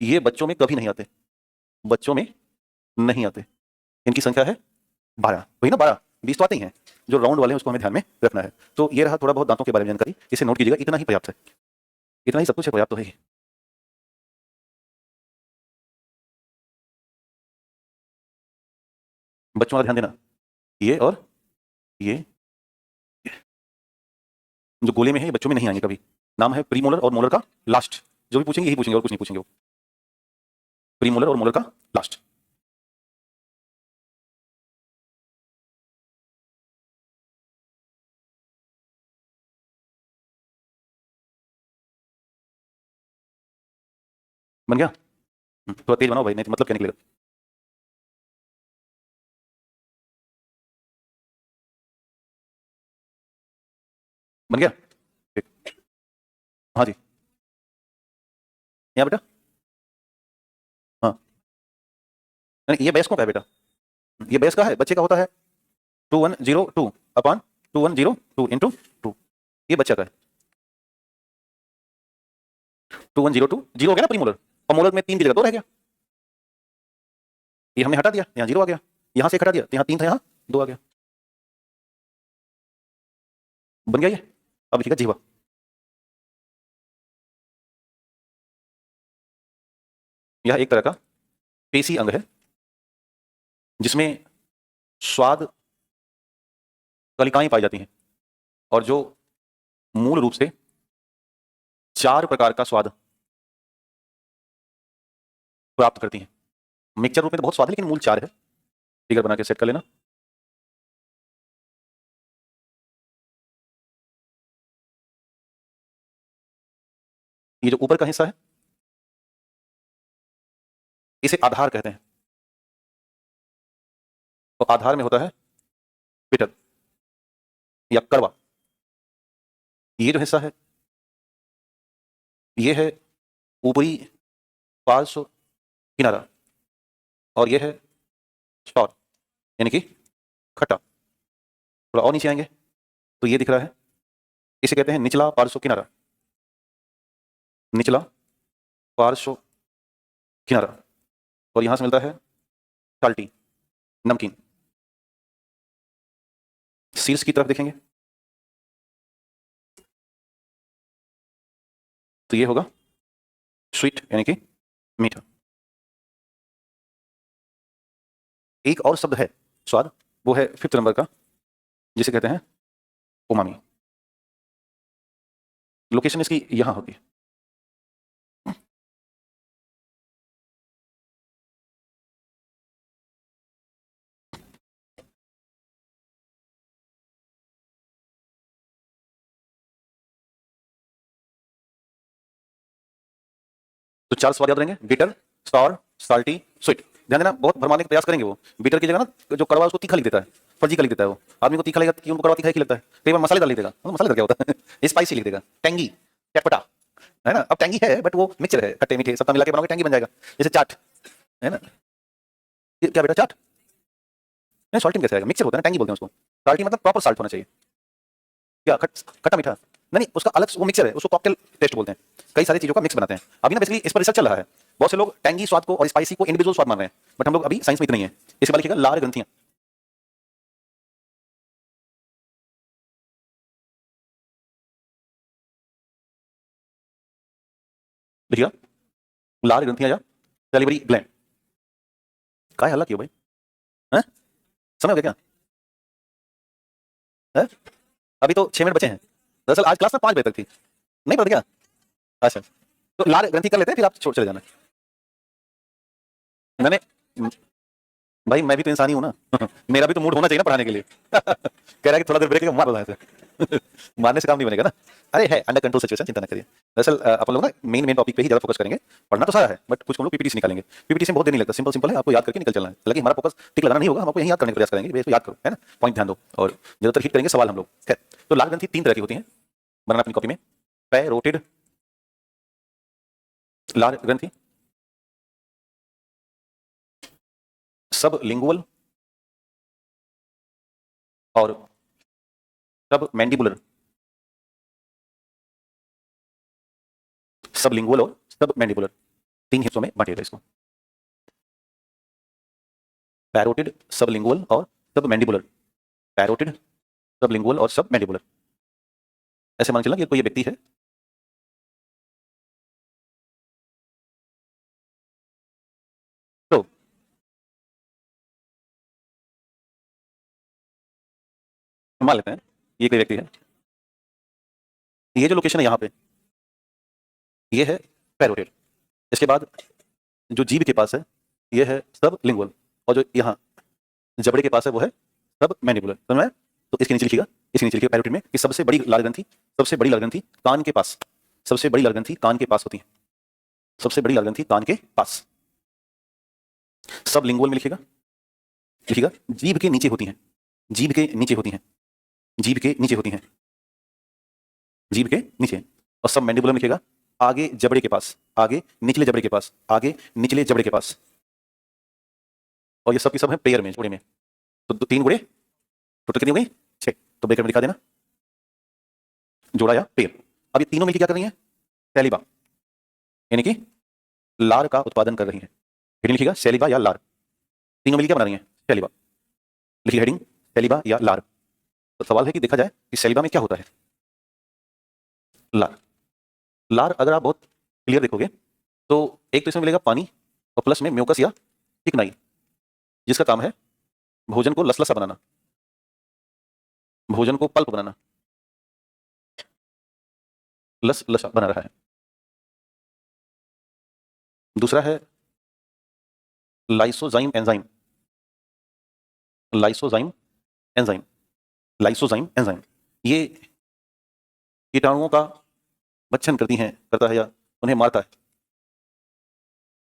ये बच्चों में कभी नहीं आते, बच्चों में नहीं आते। इनकी संख्या है 12, वही ना 12, 20 तो आते ही हैं, जो राउंड वाले हैं उसको हमें ध्यान में रखना है। तो ये रहा थोड़ा बहुत दांतों के बारे में जानकारी, इसे नोट कीजिएगा, इतना ही पर्याप्त है, इतना ही सब कुछ है, पर्याप्त तो है ही। बच्चों का ध्यान देना, ये और ये जो गोले में है ये बच्चों में नहीं आएंगे कभी। नाम है प्रीमोलर और मोलर का लास्ट, जो भी पूछेंगे यही पूछेंगे और कुछ नहीं पूछेंगे वो, प्रीमोलर और मोलर का लास्ट। बन गया? थोड़ा तेज बनाओ भाई, नहीं तो मतलब क्या निकलेगा। बन गया? ठीक। हाँ जी, यहाँ बेटा, हाँ नहीं ये बेस का है बेटा, ये बेस का है, बच्चे का होता है 2102 अपॉन 2102 इंटू 2, ये बच्चा का है 2102, जीरो हो गया ना प्रीमोलर, और मोलर में 3 की जगह 2 रह गया, ये हमने हटा दिया, यहाँ 0 आ गया, यहाँ से हटा दिया तो यहाँ 3 था, यहाँ 2 आ गया। बन गया ये? अब लिखिएगा जीवा। यह एक तरह का पेशी अंग है जिसमें स्वाद कलिकाएं पाई जाती हैं, और जो मूल रूप से 4 प्रकार का स्वाद प्राप्त करती हैं। मिक्सचर रूप में तो बहुत स्वाद है, लेकिन मूल 4 है। फिगर बना के सेट कर लेना। ये जो ऊपर का हिस्सा है इसे आधार कहते हैं, तो आधार में होता है पिटक या करवा। ये जो हिस्सा है ये है ऊपरी पार्श्व किनारा, और ये है स्टॉर यानी कि खट्टा। थोड़ा और नीचे आएंगे तो ये दिख रहा है, इसे कहते हैं निचला पार्श्व किनारा, निचला पार्श्व किनारा। और यहां से मिलता है साल्टी, नमकीन। शीर्ष की तरफ देखेंगे तो ये होगा स्वीट यानी कि मीठा। एक और शब्द है स्वाद, वो है 5th नंबर का, जिसे कहते हैं उमामी। लोकेशन इसकी यहां होती है। तो 4 स्वाद याद रहेंगे, बिटर, सॉर, साल्टी, स्वीट। ध्यान देना, बहुत भरमाने का प्रयास करेंगे वो। बिटर की जगह ना जो कड़वा उसको तीखा लिख देता है, फर्जी का लिख देता है वो। आदमी को तीखा लगेगा कि उनको कड़वा तीखा ही लगता है, कई बार मसालेदार लिख देगा, मसालेदार क्या होता है स्पाइसी लिख देगा, टैंगी, चटपटा, है ना। अब टैंगी है बट वो मिक्सचर है, खट्टे मीठे सब मिला के बनाओगे टैंगी बन जाएगा। जैसे चाट है ना, ये क्या बेटा चाट नहीं, सॉल्टी कैसे आएगा, मिक्सचर होता है ना, टैंगी बोलते हैं उसको। साल्टी मतलब प्रॉपर साल्ट होना चाहिए, क्या खट्टा मीठा। नहीं नहीं, उसका अलग वो मिक्सचर है, उसको कॉकटेल टेस्ट बोलते हैं, कई सारी चीजों का मिक्स बनाते हैं। अभी ना बेसिकली इस पर रिसर्च चल रहा है। बहुत से लोग टैंगी स्वाद को और स्पाइसी को इंडिविजुअल स्वाद मान रहे हैं, बट हम लोग अभी साइंस में इतने ही है। इसके बाद लिखिएगा लार ग्रंथियां। लिखिएगा लार ग्रंथियां या सैलिवरी ग्लैंड। काय हल्ला क्यों भाई? हैं? समय हो गया क्या? है? अभी तो 6 मिनट बचे हैं। दरअसल आज क्लास ना 5 बजे तक थी, नहीं पता क्या? अच्छा, तो लार ग्रंथि कर लेते हैं, फिर आप छोड़ चले जाना। मैंने भाई मैं भी तो इंसान ही हूं ना मेरा भी तो मूड होना चाहिए ना पढ़ाने के लिए कह रहा है कि थोड़ा देर ब्रेक मार रहा है मारने से काम नहीं बनेगा ना। अरे है अंडर कंट्रोल सिचुएशन, चिंता ना करिए। दरअसल अपन लोग ना मेन टॉपिक पे ही ज्यादा फोकस करेंगे। पढ़ना तो सारा है, बट कुछ हम लोग पीपीटी से निकालेंगे। पीपीटी से बहुत देर नहीं लगता, सिंपल सिंपल है, आपको याद करके निकल चलना है। हालांकि हमारा फोकस टिक लगाना नहीं होगा, हम आपको यही याद करने का प्रयास करेंगे, इसको याद करो, है ना, पॉइंट ध्यान दो और ज्यादातर हिट करेंगे सवाल हम लोग। खैर, तो लाल ग्रंथि 3 तरह की होती है, बनाना अपनी कॉपी में। पैरोटिड लाल ग्रंथि, सब लिंगुअल और सब मैंडिबुलर। सब लिंगुअल और सब मैंडिबुलर, 3 हिस्सों में बांटिएगा इसको। पैरोटिड, सब लिंगुअल और सब मैंडिबुलर। पैरोटिड, सब लिंगुअल और सब मैंडिबुलर। ऐसे मान चला कि कोई व्यक्ति है, तो मान लेते हैं ये कोई व्यक्ति है, ये जो लोकेशन है यहाँ पे, ये है पैरोटिड। इसके बाद जो जीभ के पास है, ये है सब लिंगुअल, और जो यहाँ जबड़े के पास है वो है सब मैंडिबुलर। समझ में आया? तो इसके नीचे लिखिएगा, इसके नीचे लिखिएगा पैरोटिड में कि सबसे बड़ी लाल ग्रंथि, सबसे बड़ी लाल ग्रंथि कान के पास, सबसे बड़ी लाल ग्रंथि कान के पास होती है, सबसे बड़ी लाल ग्रंथि कान के पास। सब लिंगुअल में लिखिएगा, लिखिएगा जीभ के नीचे होती है, जीभ के नीचे होती है, जीभ के नीचे होती है, जीभ के नीचे। और सब मैंडिबुलर में लिखिएगा आगे जबड़े के पास, आगे निचले जबड़े के पास, आगे निचले जबड़े के पास। और ये सब की सब है पेयर में, जोड़े में। तो 3 गुणे टोटल कितनी हो गई? 6। तो ब्रैकेट में दिखा देना जोड़ा या पेयर। अब ये तीनों मिलकर क्या कर रही है? सैलिबा, यानी कि लार का उत्पादन कर रही है। हेडिंग लिखिएगा सैलिबा या लार, तीनों मिलकर क्या बना रही है? सैलिबा। लिखिए हेडिंग सैलिबा या लार। तो सवाल है कि देखा जाए कि सैलिबा में क्या होता है? लार। लार अगर आप बहुत क्लियर देखोगे तो एक तो इसमें मिलेगा पानी, और प्लस में म्यूकस या चिकनाई, जिसका काम है भोजन को लसलसा बनाना, भोजन को पल्प बनाना, लसलसा बना रहा है। दूसरा है lysozyme enzyme, lysozyme enzyme, lysozyme enzyme, ये कीटाणुओं का भक्षण करती हैं, करता है या उन्हें मारता है।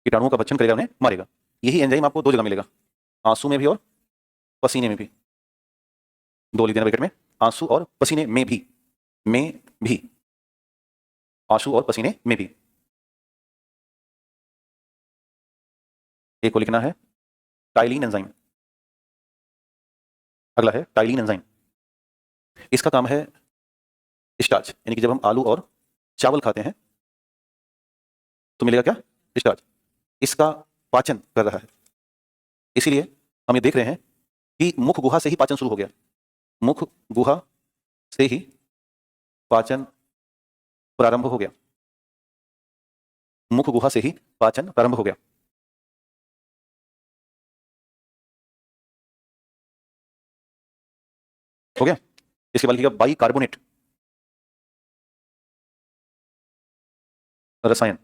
कीटाणुओं का भक्षण करेगा, उन्हें मारेगा। यही एंजाइम आपको 2 जगह मिलेगा, आंसू में भी और पसीने में भी। 2 लिख देना ब्रैकेट में, आंसू और पसीने में भी, में भी, आंसू और पसीने में भी। एक को लिखना है टाइलिन एंजाइम, अगला है टाइलिन एंजाइम। इसका काम है स्टार्च, यानी कि जब हम आलू और चावल खाते हैं तो मिलेगा क्या? स्टार्च। इसका पाचन कर रहा है, इसीलिए हम ये देख रहे हैं कि मुख गुहा से ही पाचन शुरू हो गया, मुख गुहा से ही पाचन प्रारंभ हो गया, मुख गुहा से ही पाचन प्रारंभ हो गया। हो गया। इसके बाद लिखिएगा बाइकार्बोनेट रसायन,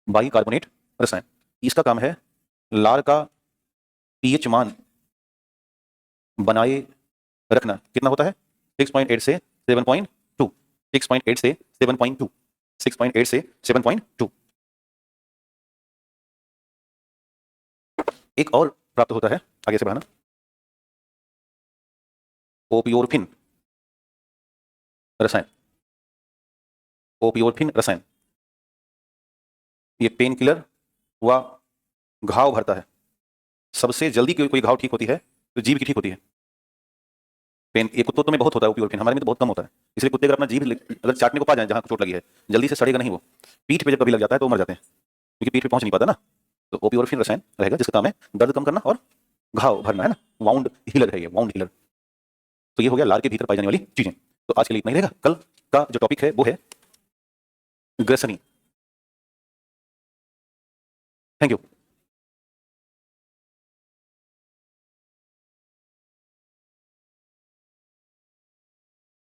बाइकार्बोनेट रसायन। इसका काम है लार का पीएच मान बनाए रखना। कितना होता है? 6.8 से 7.2, 6.8 से 7.2, 6.8 से 7.2। एक और प्राप्त होता है, आगे से बढ़ाना, ओपियोरफिन रसायन, ओपियोरफिन रसायन। ये पेन किलर व घाव भरता है। सबसे जल्दी कोई घाव ठीक होती है तो जीभ की ठीक होती है। पेन ये कुत्तों में बहुत होता है ओपियोइड पेन, हमारे में तो बहुत कम होता है। इसलिए कुत्ते अगर अपना जीभ अगर चाटने को पा जाए जहाँ चोट लगी है, जल्दी से सड़ेगा नहीं वो। पीठ पे जब कभी लग जाता है तो मर जाते हैं, क्योंकि पीठ पे पहुंच नहीं पाता ना। तो ओपियोरफिन रसायन रहेगा जिसका काम है दर्द कम करना और घाव भरना, है ना। वाउंड हीलर है ये, वाउंड हीलर। तो ये हो गया लार के भीतर पाई जाने वाली चीजें। तो आज के लिए इतना ही रहेगा। कल का जो टॉपिक है वो है ग्रेसनी। Thank you.